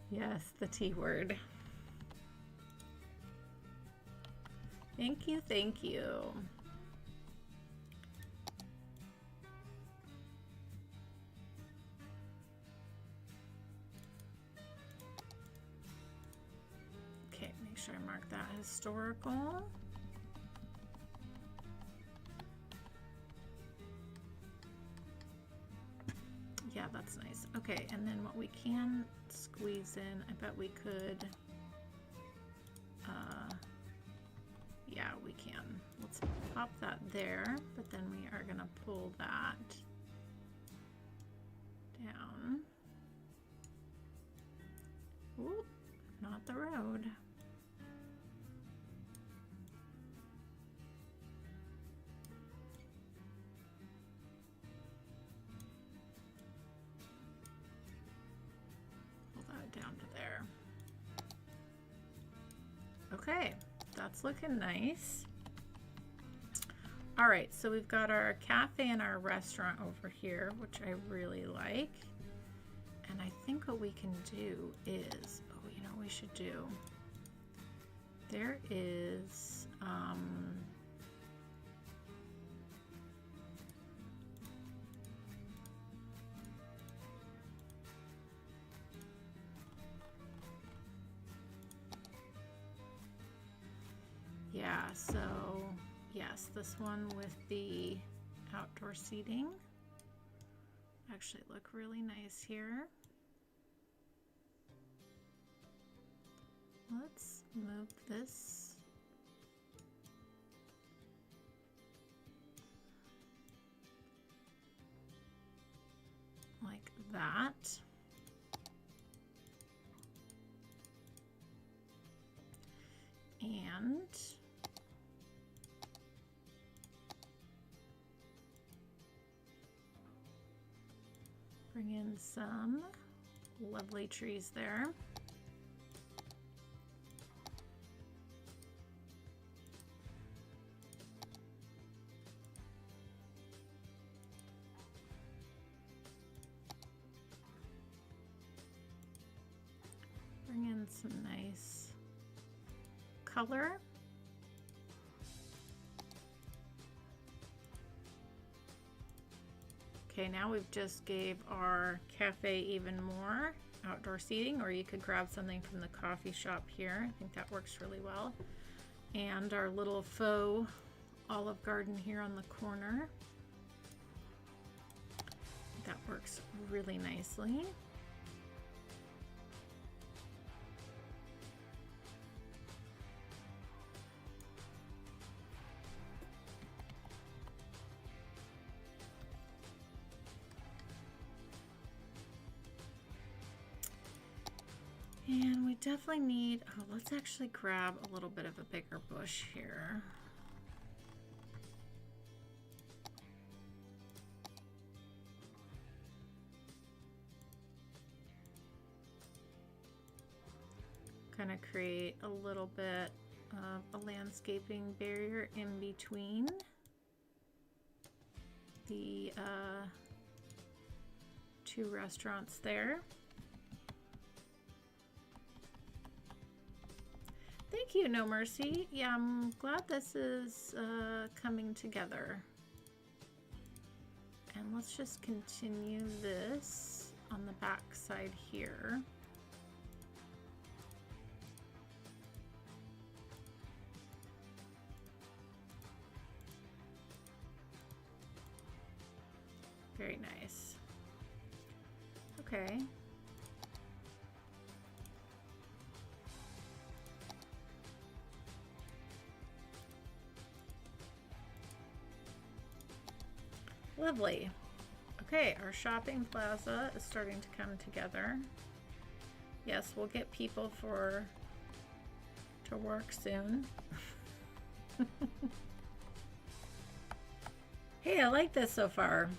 Yes, the T-word. Thank you, thank you. Okay, make sure I mark that historical. Yeah, that's nice. Okay, and then what we can squeeze in, I bet we could, yeah, we can. Let's pop that there, but then we are gonna pull that down. Oop, not the road. it down to there. Okay, that's looking nice. All right, so we've got our cafe and our restaurant over here, which I really like. And I think what we can do is, oh, you know what we should do? There is, yeah, so yes, this one with the outdoor seating actually look really nice here. Let's move this like that. And bring in some lovely trees there. Bring in some nice color. Okay, now we've just gave our cafe even more outdoor seating, or you could grab something from the coffee shop here. I think that works really well. And our little faux Olive Garden here on the corner. That works really nicely. And we definitely need, oh, let's actually grab a little bit of a bigger bush here. Kind of create a little bit of a landscaping barrier in between the two restaurants there. Thank you, No Mercy. Yeah, I'm glad this is coming together. And let's just continue this on the back side here. Very nice. Okay. Lovely. Okay, our shopping plaza is starting to come together. Yes, we'll get people to work soon. Hey, I like this so far.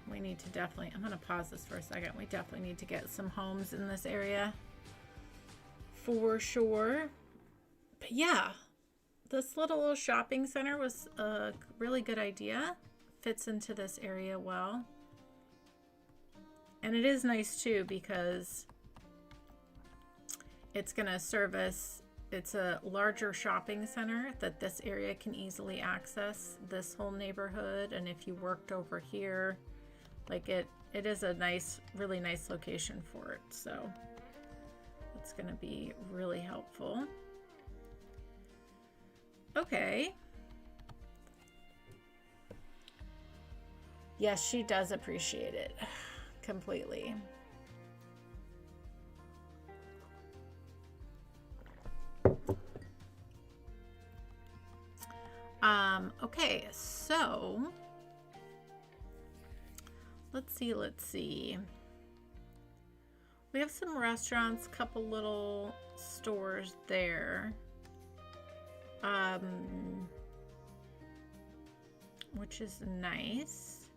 We need to definitely, I'm going to pause this for a second. We definitely need to get some homes in this area for sure. But yeah, this little shopping center was a really good idea. Fits into this area well. And it is nice too because it's going to service, it's a larger shopping center that this area can easily access this whole neighborhood. And if you worked over here, like it is a nice, really nice location for it. So it's going to be really helpful. Okay. Yes, she does appreciate it completely. Okay, so let's see. We have some restaurants, couple little stores there. which is nice.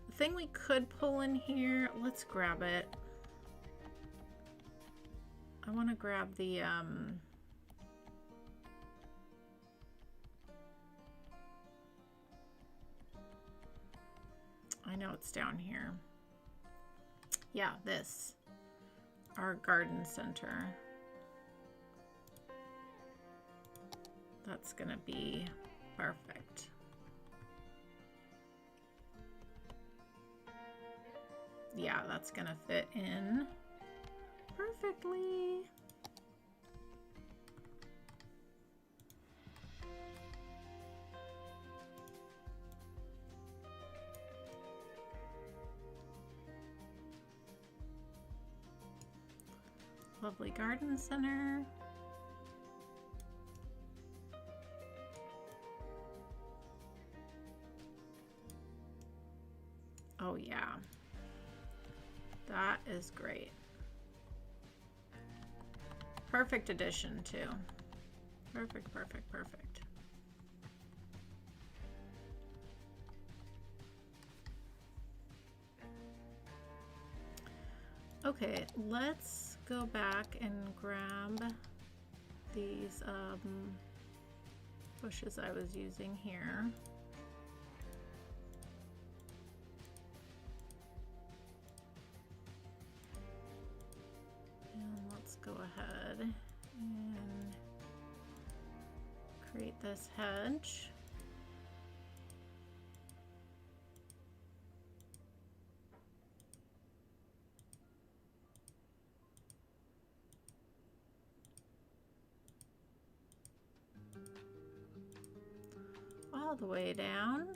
The thing we could pull in here, let's grab it. I want to grab the I know it's down here. Yeah, this, our garden center. That's gonna be perfect. Yeah, that's gonna fit in perfectly. Lovely garden center. Oh yeah, that is great. Perfect addition too. Perfect, perfect, perfect. Okay, let's go back and grab these bushes I was using here. And let's go ahead and create this hedge. All the way down.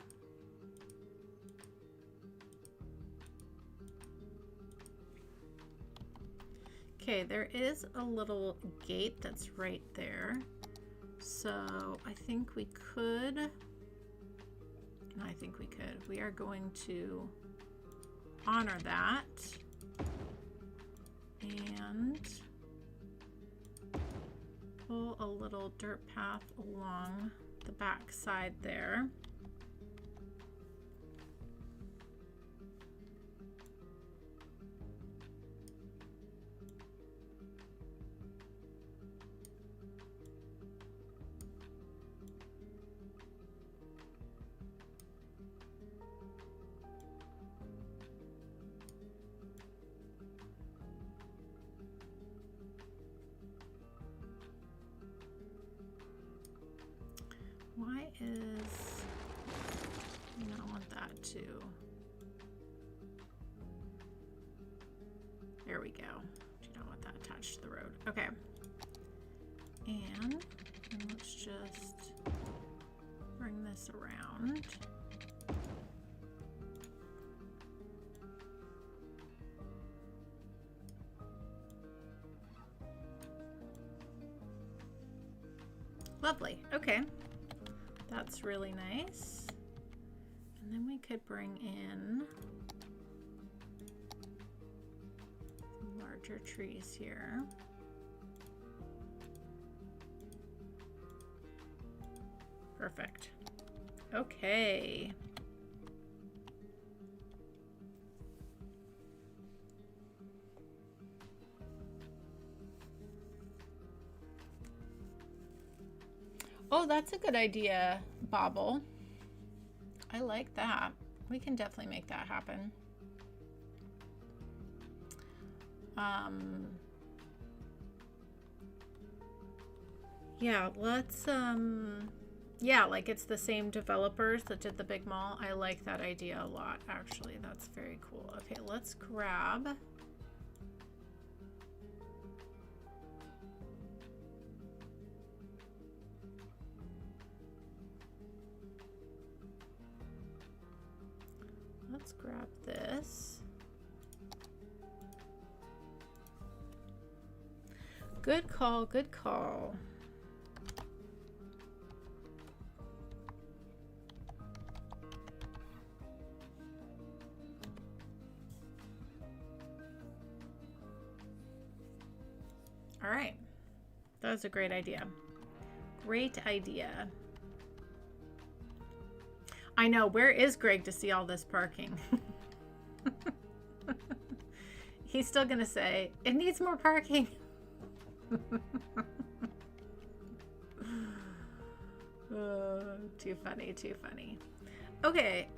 Okay, there is a little gate that's right there. So I think we could, we are going to honor that and pull a little dirt path along the back side there. Why is, you know, I want that too. There we go. Do not want that attached to the road. Okay. And let's just bring this around. Lovely. Okay. That's really nice. And then we could bring in some larger trees here. Perfect. Okay. Oh, that's a good idea, Bobble. I like that. We can definitely make that happen. Yeah, let's, yeah, like it's the same developers that did the big mall. I like that idea a lot, actually. That's very cool. Okay, let's grab this. Good call, good call. All right. That was a great idea. Great idea. I know. Where is Greg to see all this parking? He's still going to say, it needs more parking. Oh, too funny, too funny. Okay.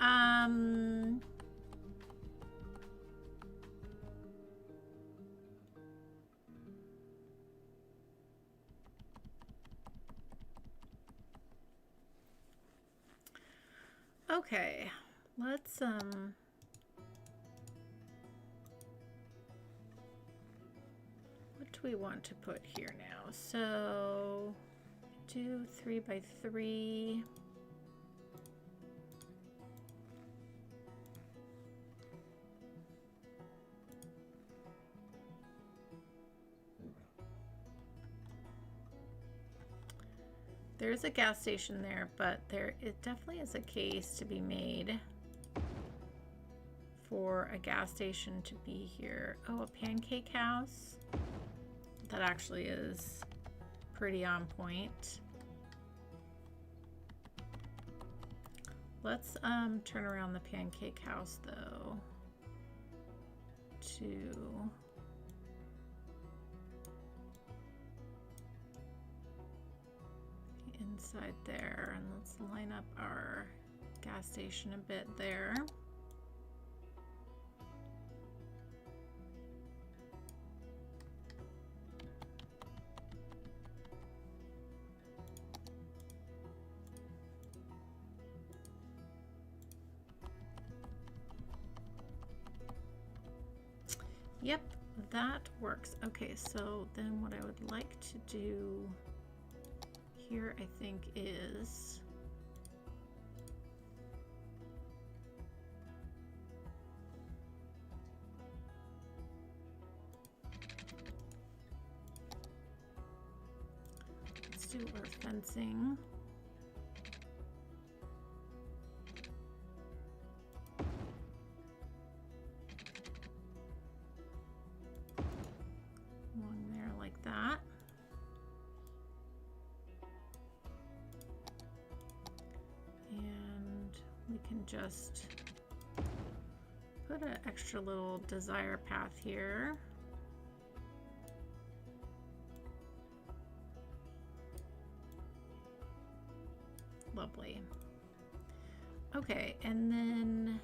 Okay, let's what do we want to put here now? So do 3 by 3. There's a gas station there, but it definitely is a case to be made for a gas station to be here. Oh, a pancake house. That actually is pretty on point. Let's turn around the pancake house though to inside there, and let's line up our gas station a bit there. Yep, that works. Okay, so then what I would like to do here, I think, is let's do our fencing. Along there like that. We can just put an extra little desire path here. Lovely. Okay, and then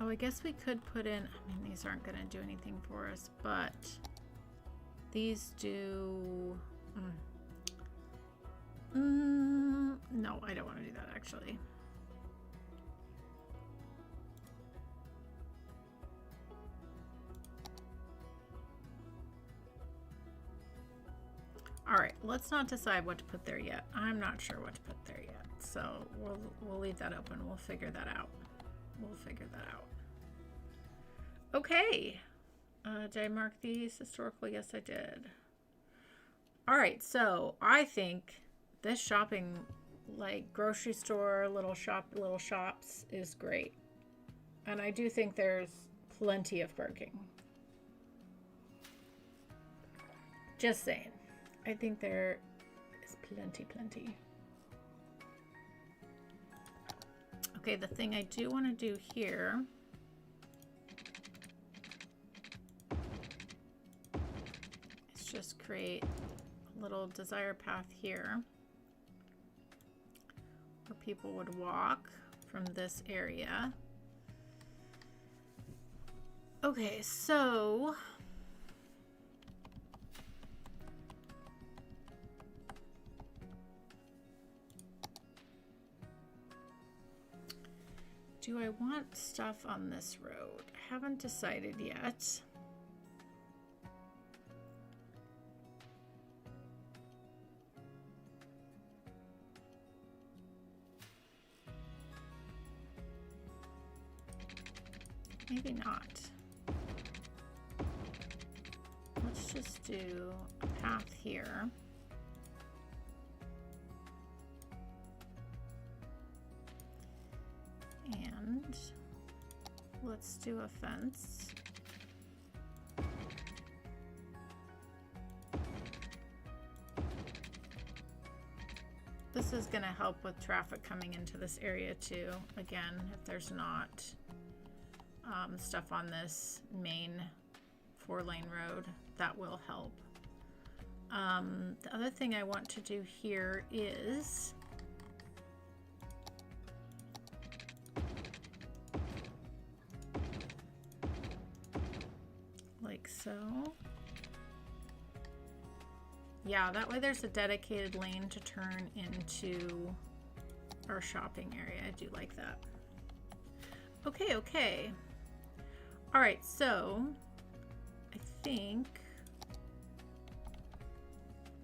oh, I guess we could put in, I mean, these aren't going to do anything for us, but these do, no, I don't want to do that actually. All right, let's not decide what to put there yet. I'm not sure what to put there yet, so we'll leave that open. We'll figure that out. We'll figure that out. Okay. Did I mark these historical? Yes, I did. All right, so I think this shopping, like grocery store, little shops is great. And I do think there's plenty of parking. Just saying. I think there is plenty. Okay, the thing I do want to do here is just create a little desire path here where people would walk from this area. Okay, so do I want stuff on this road? I haven't decided yet. Maybe not. Let's just do a path here. And let's do a fence. This is going to help with traffic coming into this area too. Again, if there's not stuff on this main 4-lane road, that will help. The other thing I want to do here is like so. Yeah, that way there's a dedicated lane to turn into our shopping area. I do like that. Okay, okay. All right, so I think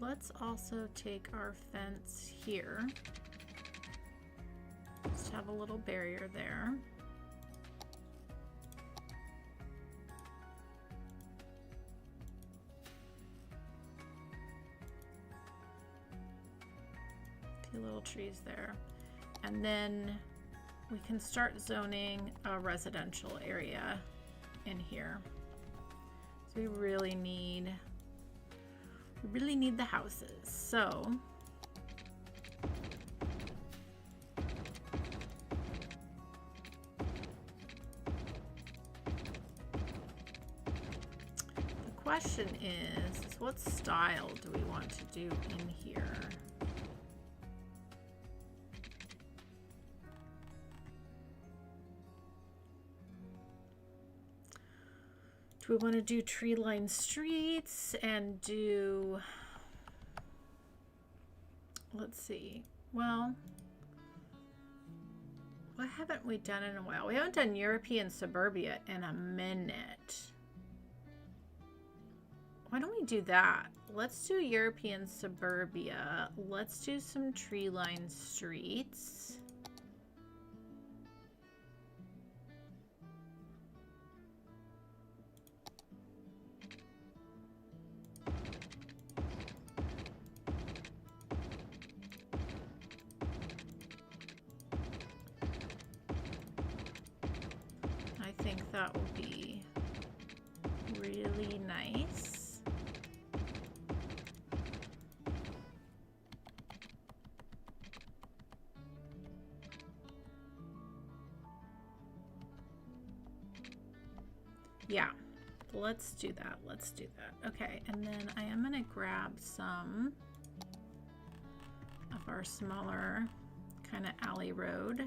let's also take our fence here. Just have a little barrier there. Little trees there, and then we can start zoning a residential area in here. So we really need the houses. So the question is what style do we want to do in here? Do we want to do tree-lined streets and do, let's see, well, what haven't we done in a while? We haven't done European suburbia in a minute. Why don't we do that? Let's do European suburbia. Let's do some tree-lined streets. That will be really nice. Yeah, let's do that. Let's do that. Okay, and then I am going to grab some of our smaller kind of alley road.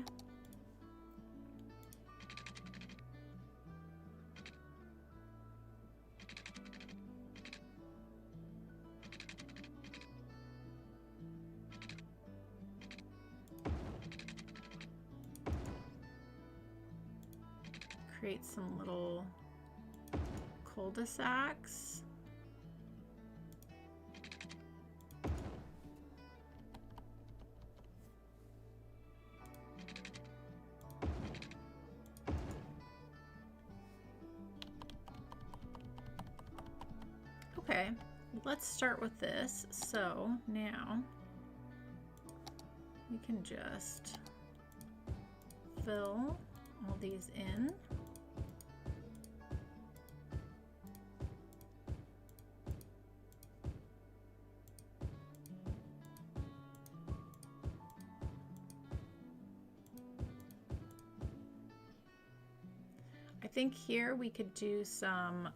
Create some little cul-de-sacs. Okay, let's start with this. So now we can just fill all these in. I think here we could do some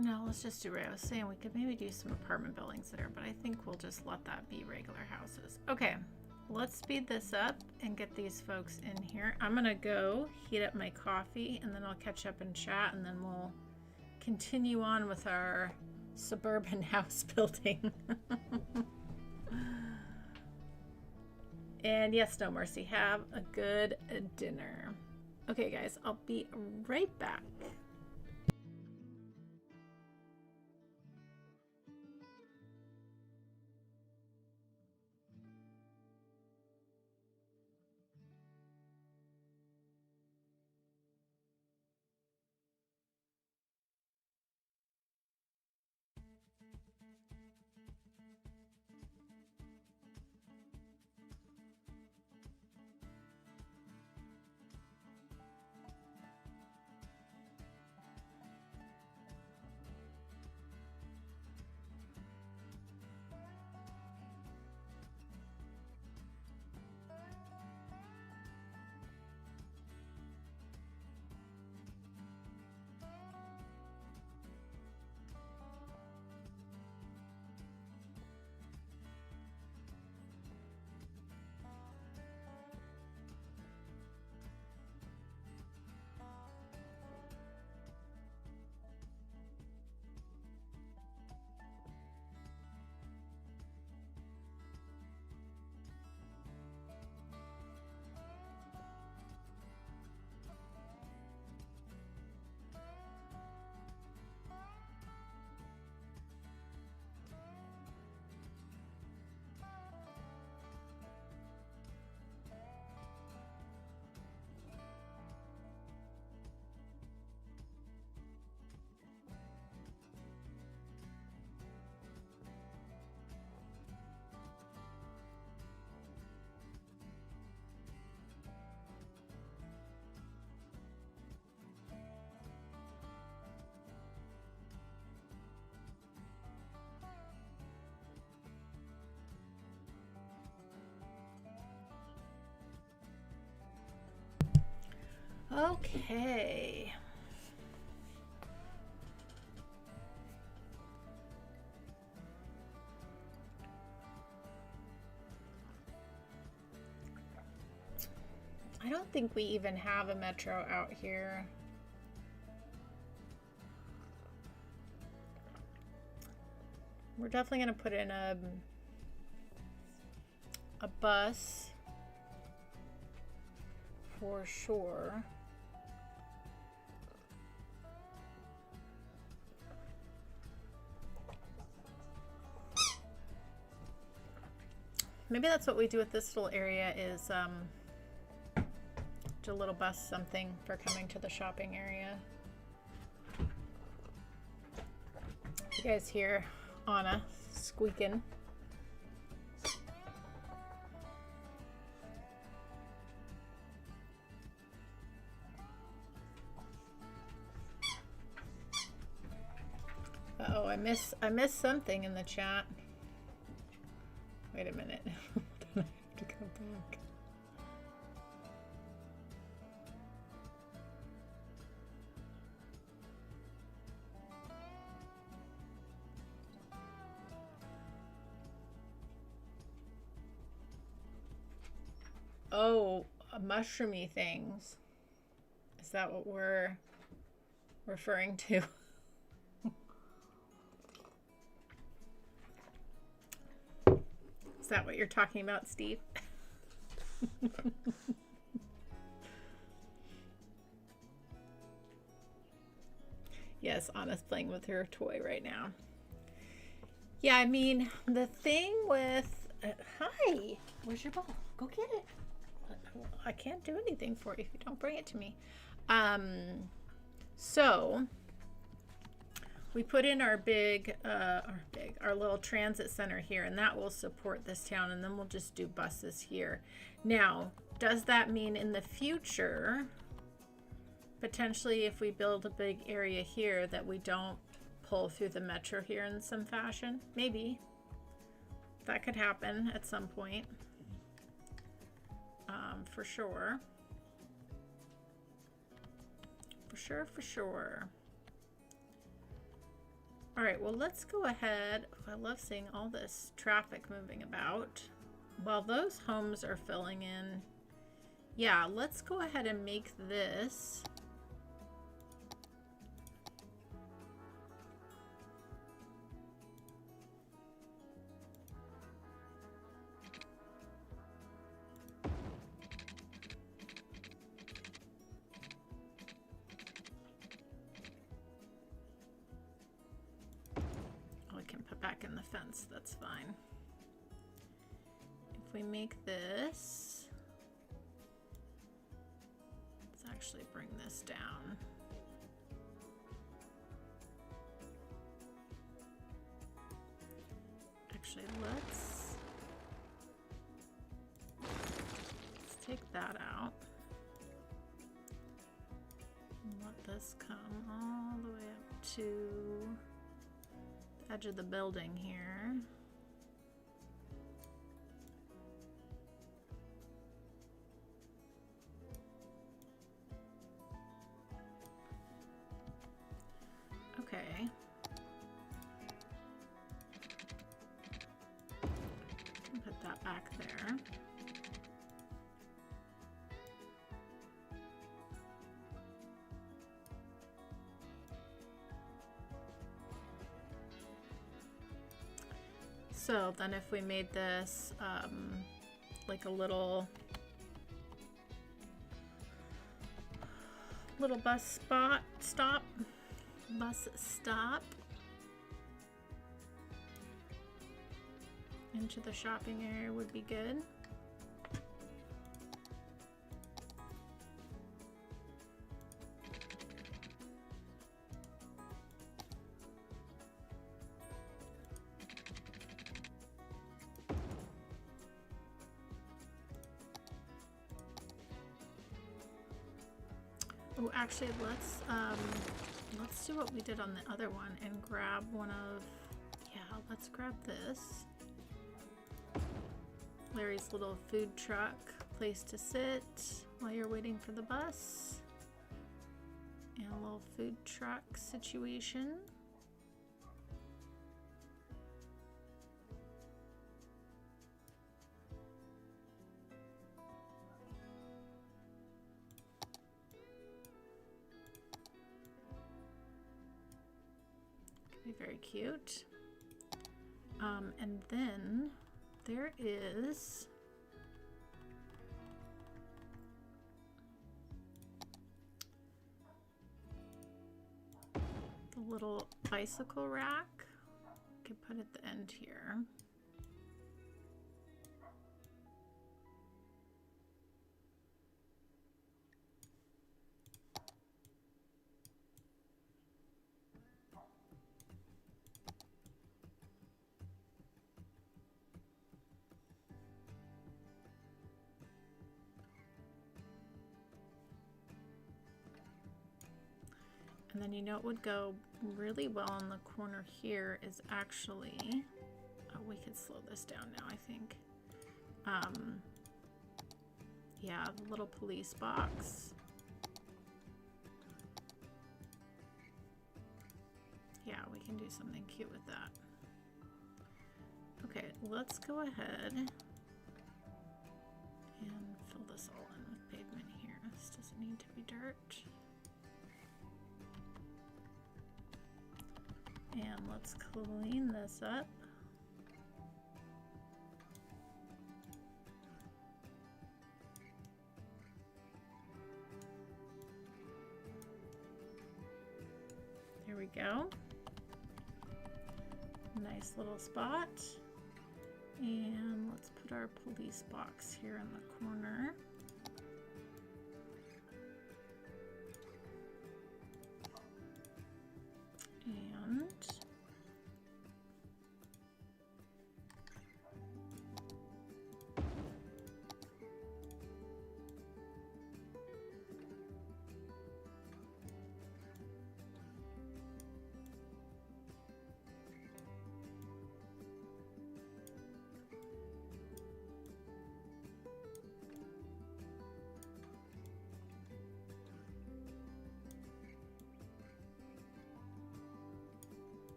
no, let's just do what I was saying. We could maybe do some apartment buildings there, but I think we'll just let that be regular houses. Okay, let's speed this up and get these folks in here. I'm gonna go heat up my coffee and then I'll catch up and chat, and then we'll continue on with our suburban house building. And yes, no mercy, have a good dinner. Okay guys, I'll be right back. Okay. I don't think we even have a metro out here. We're definitely going to put in a bus for sure. Maybe that's what we do with this little area is do a little bus something for coming to the shopping area. You guys hear Anna squeaking. Uh-oh, I missed something in the chat. Wait a minute. I have to go back. Oh, mushroomy things. Is that what we're referring to? Is that what you're talking about, Steve? Yes, Anna's playing with her toy right now. Yeah, I mean, the thing with... hi! Where's your ball? Go get it. I can't do anything for you if you don't bring it to me. So... we put in our our little transit center here, and that will support this town, and then we'll just do buses here. Now, does that mean in the future, potentially if we build a big area here, that we don't pull through the metro here in some fashion? Maybe. That could happen at some point. For sure. For sure. All right, well, let's go ahead. Oh, I love seeing all this traffic moving about. While those homes are filling in, yeah, let's go ahead and make this. Back in the fence, that's fine. If we make this, let's actually bring this down. Actually, let's take that out and let this come all the way up to edge of the building here. Okay. Can put that back there. So then if we made this like a little bus stop into the shopping area would be good. Oh, actually, let's do what we did on the other one and grab one of, yeah, let's grab this. Larry's little food truck, place to sit while you're waiting for the bus. And a little food truck situation. Could be very cute. And then there is the little bicycle rack. Could put at the end here. And then you know what would go really well in the corner here is actually, oh, we could slow this down now, I think. Yeah, the little police box. Yeah, we can do something cute with that. Okay, let's go ahead and fill this all in with pavement here. This doesn't need to be dirt. And let's clean this up. There we go. Nice little spot. And let's put our police box here in the corner. And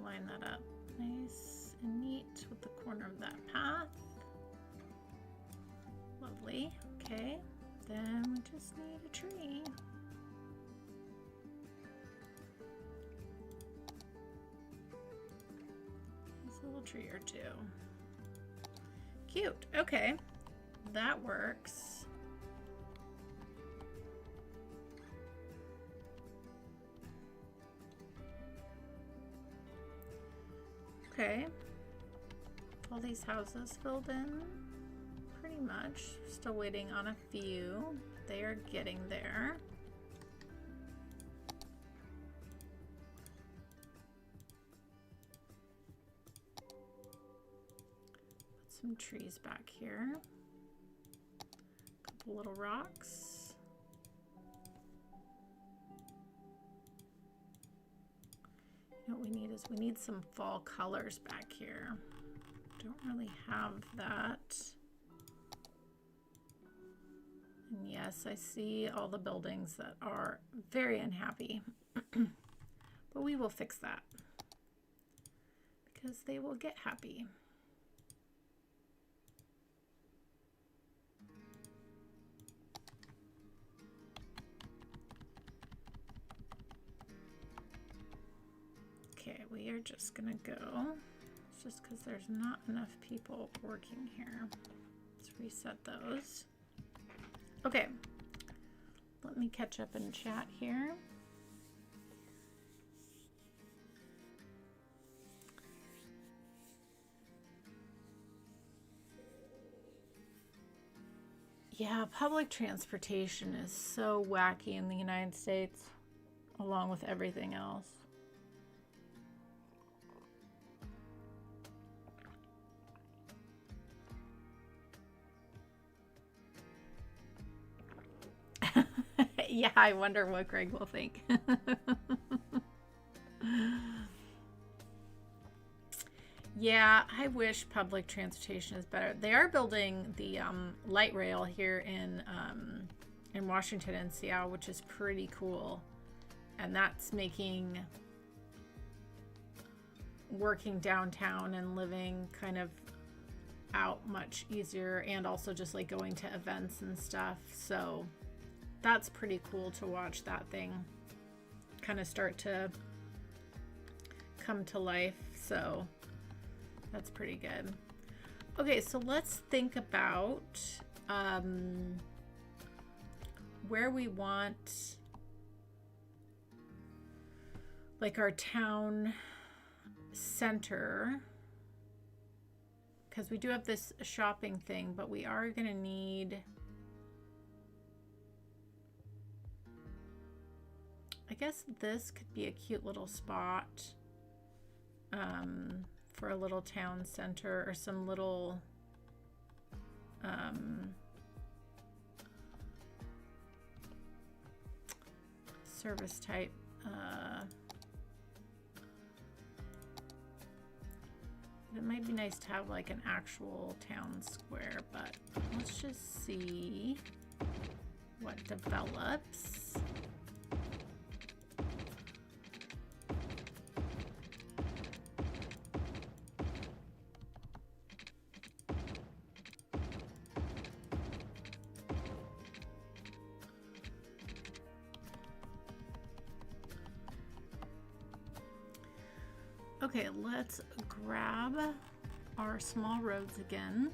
line that up nice and neat with the corner of that path. Lovely. Okay, then we just need a tree. Just a little tree or two. Cute. Okay, that works. Okay, all these houses filled in pretty much. Still waiting on a few. They are getting there. Put some trees back here. A couple little rocks. What we need is we need some fall colors back here. Don't really have that. And yes, I see all the buildings that are very unhappy, but we will fix that because they will get happy. Okay, we are just gonna go. It's just because there's not enough people working here. Let's reset those. Okay, let me catch up in chat here. Yeah, public transportation is so wacky in the United States, along with everything else. Yeah, I wonder what Greg will think. Yeah, I wish public transportation is better. They are building the light rail here in in Washington and Seattle, which is pretty cool. And that's making working downtown and living kind of out much easier, and also just like going to events and stuff. So that's pretty cool to watch that thing kind of start to come to life. So that's pretty good. Okay, so let's think about where we want like our town center, because we do have this shopping thing, but we are going to need, I guess this could be a cute little spot for a little town center, or some little service type it might be nice to have like an actual town square, but let's just see what develops. Okay, let's grab our small roads again.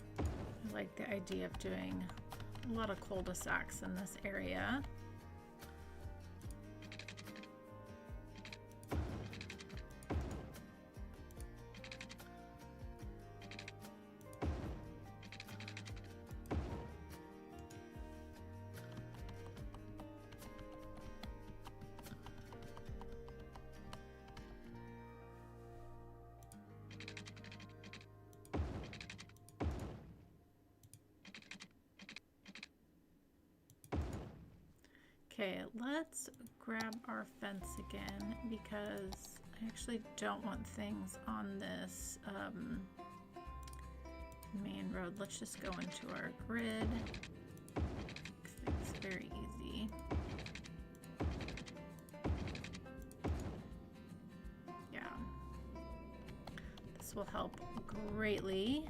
I like the idea of doing a lot of cul-de-sacs in this area. Okay, let's grab our fence again, because I actually don't want things on this main road. Let's just go into our grid. Makes things very easy. Yeah. This will help greatly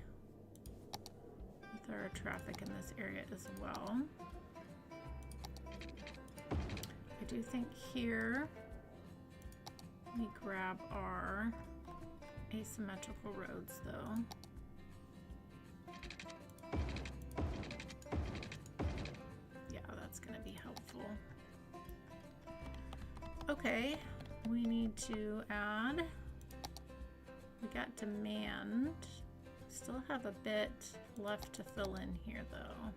with our traffic in this area as well. I do think here we grab our asymmetrical roads though. Yeah, that's going to be helpful. Okay, we need to add, we got demand. Still have a bit left to fill in here though.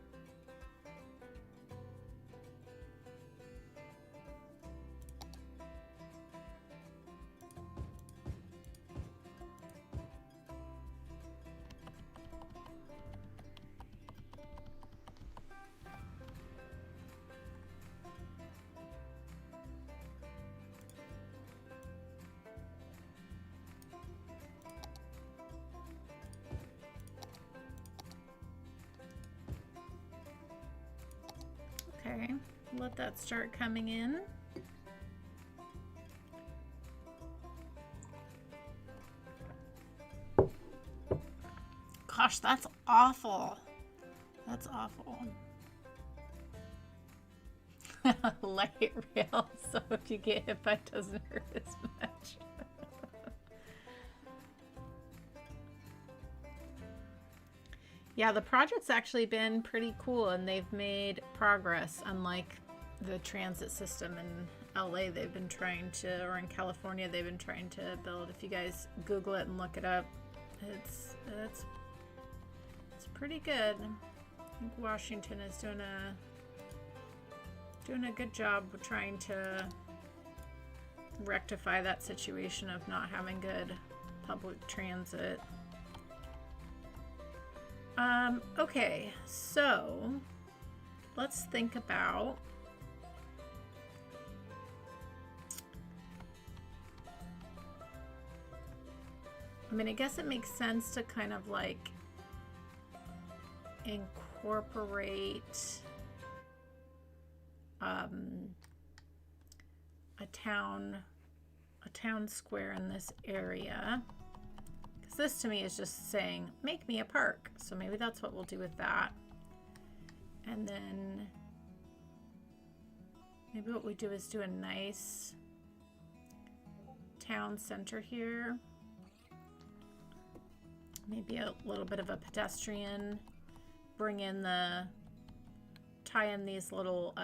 Okay, let that start coming in. Gosh, that's awful. That's awful. Light rail, so if you get hit by it doesn't hurt as much. Yeah, the project's actually been pretty cool, and they've made progress, unlike the transit system in LA they've been trying to, or in California they've been trying to build. If you guys Google it and look it up, it's pretty good. I think Washington is doing a good job of trying to rectify that situation of not having good public transit. Okay, so let's think about I mean, I guess it makes sense to kind of like incorporate a town square in this area, because this to me is just saying make me a park. So maybe that's what we'll do with that. And then maybe what we do is do a nice town center here. Maybe a little bit of a pedestrian, tie in these little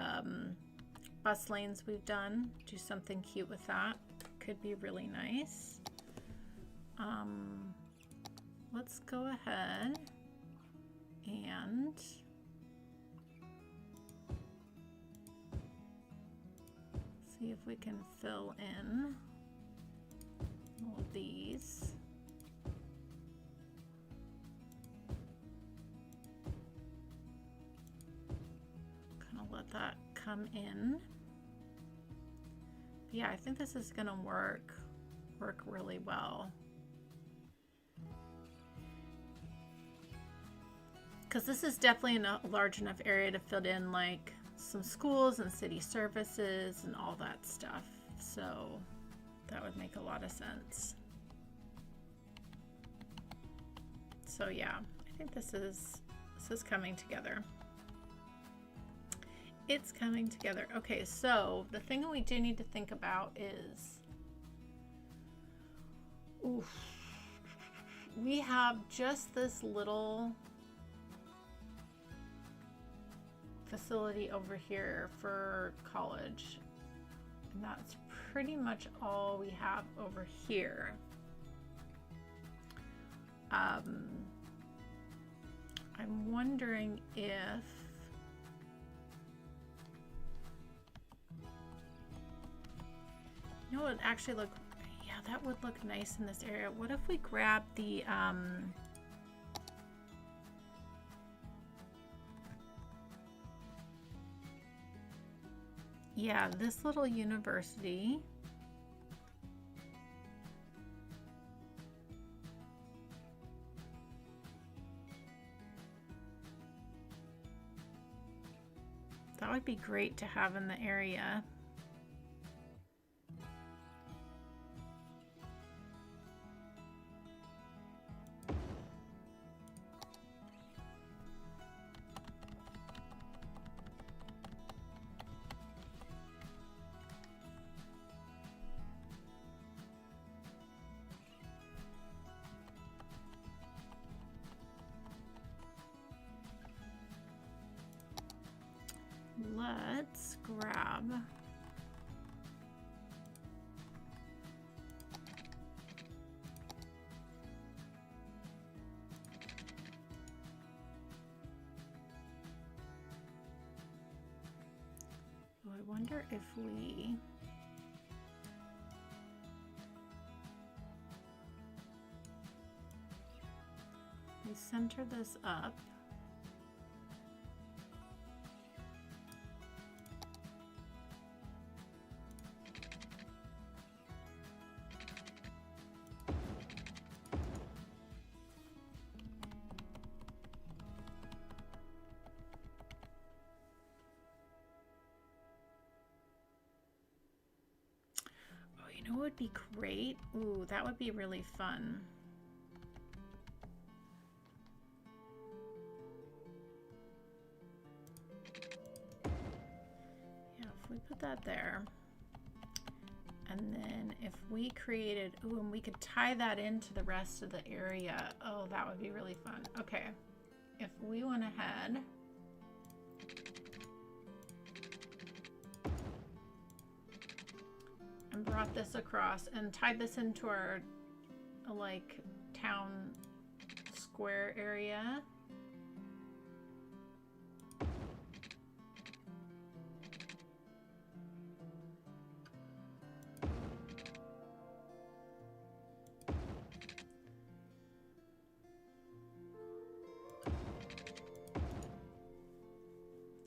bus lanes we've done, do something cute with that. Could be really nice. Let's go ahead and see if we can fill in all of these. Kind of let that come in. Yeah, I think this is gonna work really well. Because this is definitely a large enough area to fit in like some schools and city services and all that stuff. So that would make a lot of sense. So yeah, I think this is coming together. It's coming together. Okay, so the thing that we do need to think about is, we have just this little facility over here for college, and that's pretty much all we have over here. I'm wondering if you know what would actually look, yeah, that would look nice in this area. What if we grab the yeah, this little university. That would be great to have in the area. Let's grab I wonder if we center this up. You know what would be great? Ooh, that would be really fun. Yeah, if we put that there. And then if we created, ooh, and we could tie that into the rest of the area. Oh, that would be really fun. Okay, if we went ahead and brought this across and tied this into our like town square area.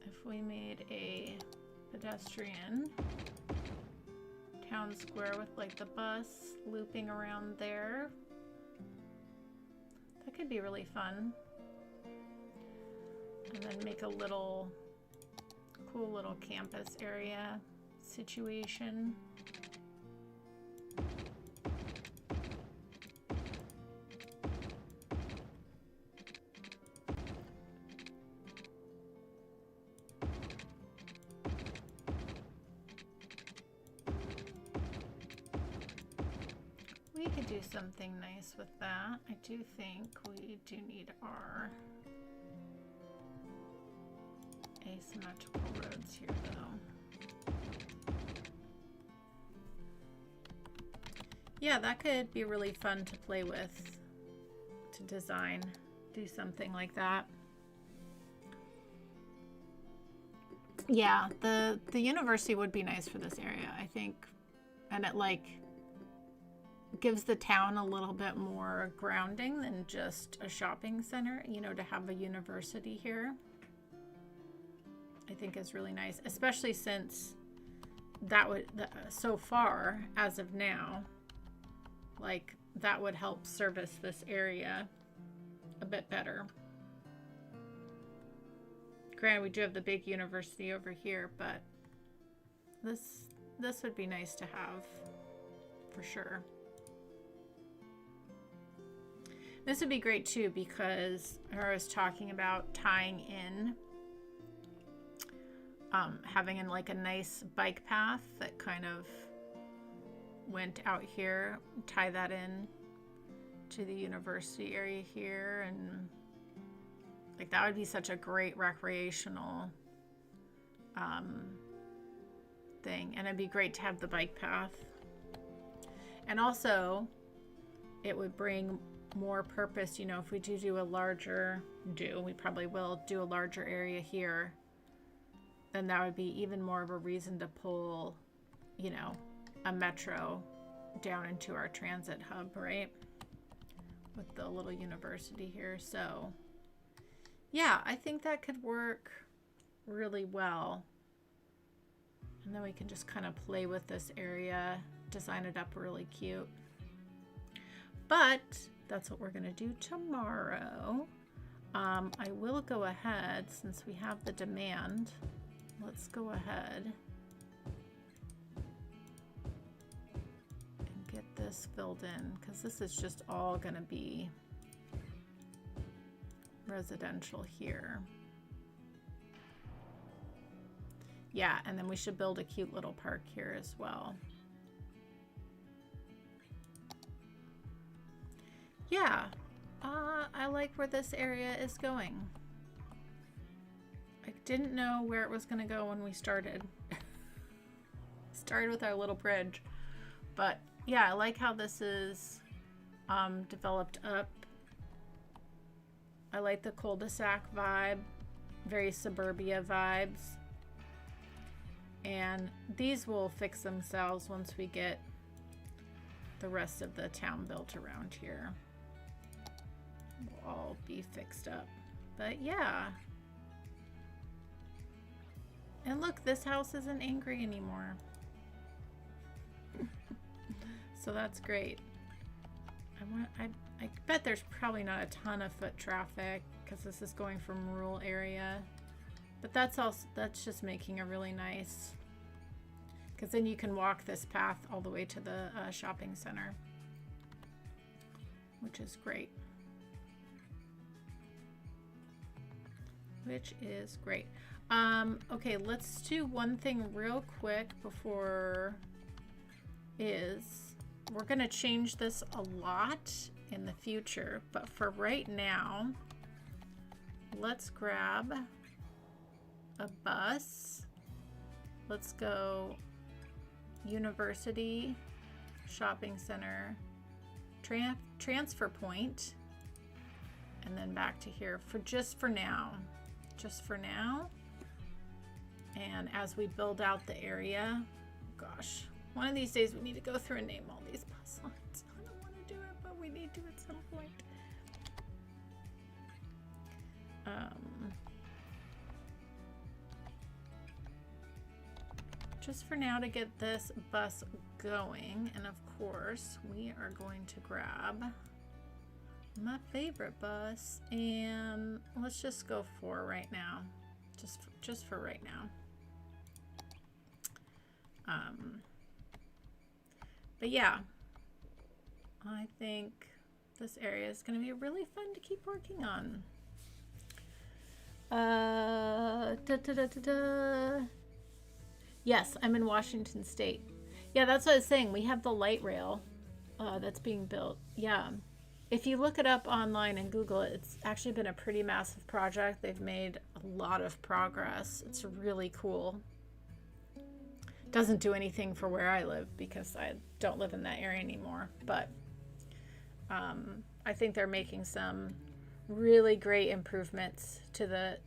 If we made a pedestrian town square with like the bus looping around there, That could be really fun. And then make a little cool little campus area situation. We could do something nice with that. I do think we do need our asymmetrical roads here though. Yeah, that could be really fun to play with, to design, do something like that. Yeah, the university would be nice for this area, I think. And it like gives the town a little bit more grounding than just a shopping center, you know, to have a university here. I think is really nice, especially since that would, so far as of now, like that would help service this area a bit better. Granted, we do have the big university over here, but this would be nice to have for sure. This would be great too, because I was talking about tying in having in like a nice bike path that kind of went out here, tie that in to the university area here, and like that would be such a great recreational thing, and it'd be great to have the bike path. And also it would bring more purpose, you know, if we do a larger, we probably will do a larger area here, then that would be even more of a reason to pull, you know, a metro down into our transit hub, right? With the little university here. So yeah, I think that could work really well. And then we can just kind of play with this area, design it up really cute. But that's what we're gonna do tomorrow. I will go ahead, since we have the demand, let's go ahead and get this filled in, because this is just all gonna be residential here. Yeah, and then we should build a cute little park here as well. Yeah, I like where this area is going. I didn't know where it was going to go when we started. Started with our little bridge. But yeah, I like how this is developed up. I like the cul-de-sac vibe, very suburbia vibes. And these will fix themselves once we get the rest of the town built around here. Will all be fixed up. But yeah. And look, this house isn't angry anymore. So that's great. I bet there's probably not a ton of foot traffic because this is going from rural area. But that's just making a really nice, because then you can walk this path all the way to the shopping center, which is great. Okay, let's do one thing real quick before we're gonna change this a lot in the future, but for right now, let's grab a bus. Let's go university, shopping center, transfer point, and then back to here for just for now. And as we build out the area, gosh, one of these days we need to go through and name all these bus lines. I don't want to do it, but we need to at some point. Just for now to get this bus going, and of course we are going to grab My favorite bus. And let's just go 4 right now. Just for right now. But yeah, I think this area is going to be really fun to keep working on. Yes, I'm in Washington State. Yeah, that's what I was saying. We have the light rail that's being built. Yeah. If you look it up online and Google it, it's actually been a pretty massive project. They've made a lot of progress. It's really cool. Doesn't do anything for where I live because I don't live in that area anymore. But I think they're making some really great improvements to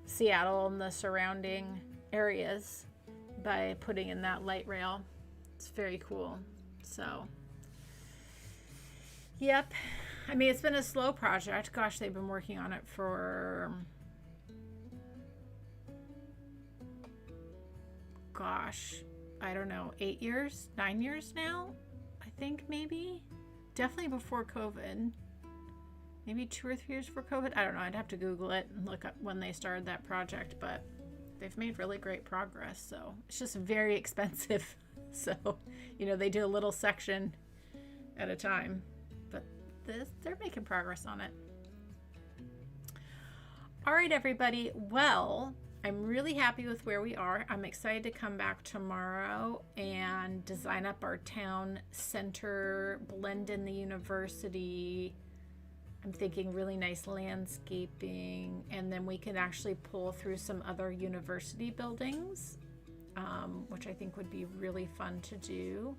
Seattle and the surrounding areas by putting in that light rail. It's very cool. So, yep. I mean, it's been a slow project. Gosh, they've been working on it for, I don't know, 8 years, 9 years now, I think maybe. Definitely before COVID. Maybe 2 or 3 years before COVID. I don't know. I'd have to Google it and look up when they started that project, but they've made really great progress. So it's just very expensive. So, you know, they do a little section at a time, but they're making progress on it. All right, everybody. Well, I'm really happy with where we are. I'm excited to come back tomorrow and design up our town center, blend in the university. I'm thinking really nice landscaping, and then we can actually pull through some other university buildings, which I think would be really fun to do.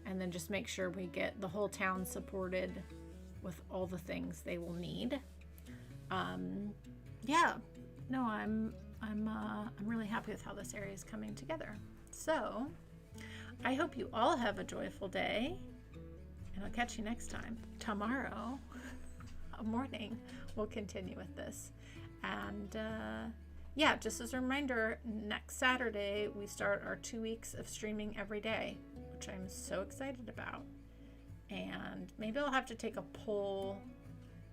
And then just make sure we get the whole town supported with all the things they will need. Yeah, no, I'm really happy with how this area is coming together. So I hope you all have a joyful day, and I'll catch you next time. Tomorrow morning we'll continue with this. And yeah, just as a reminder, next Saturday we start our 2 weeks of streaming every day, which I'm so excited about. And maybe I'll have to take a poll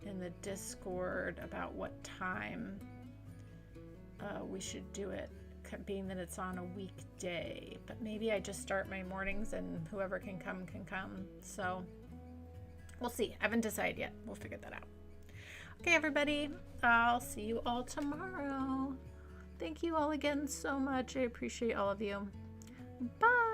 in the Discord about what time we should do it, being that it's on a weekday. But maybe I just start my mornings and whoever can come can come. So we'll see. I haven't decided yet. We'll figure that out. Okay, everybody. I'll see you all tomorrow. Thank you all again so much. I appreciate all of you. Bye.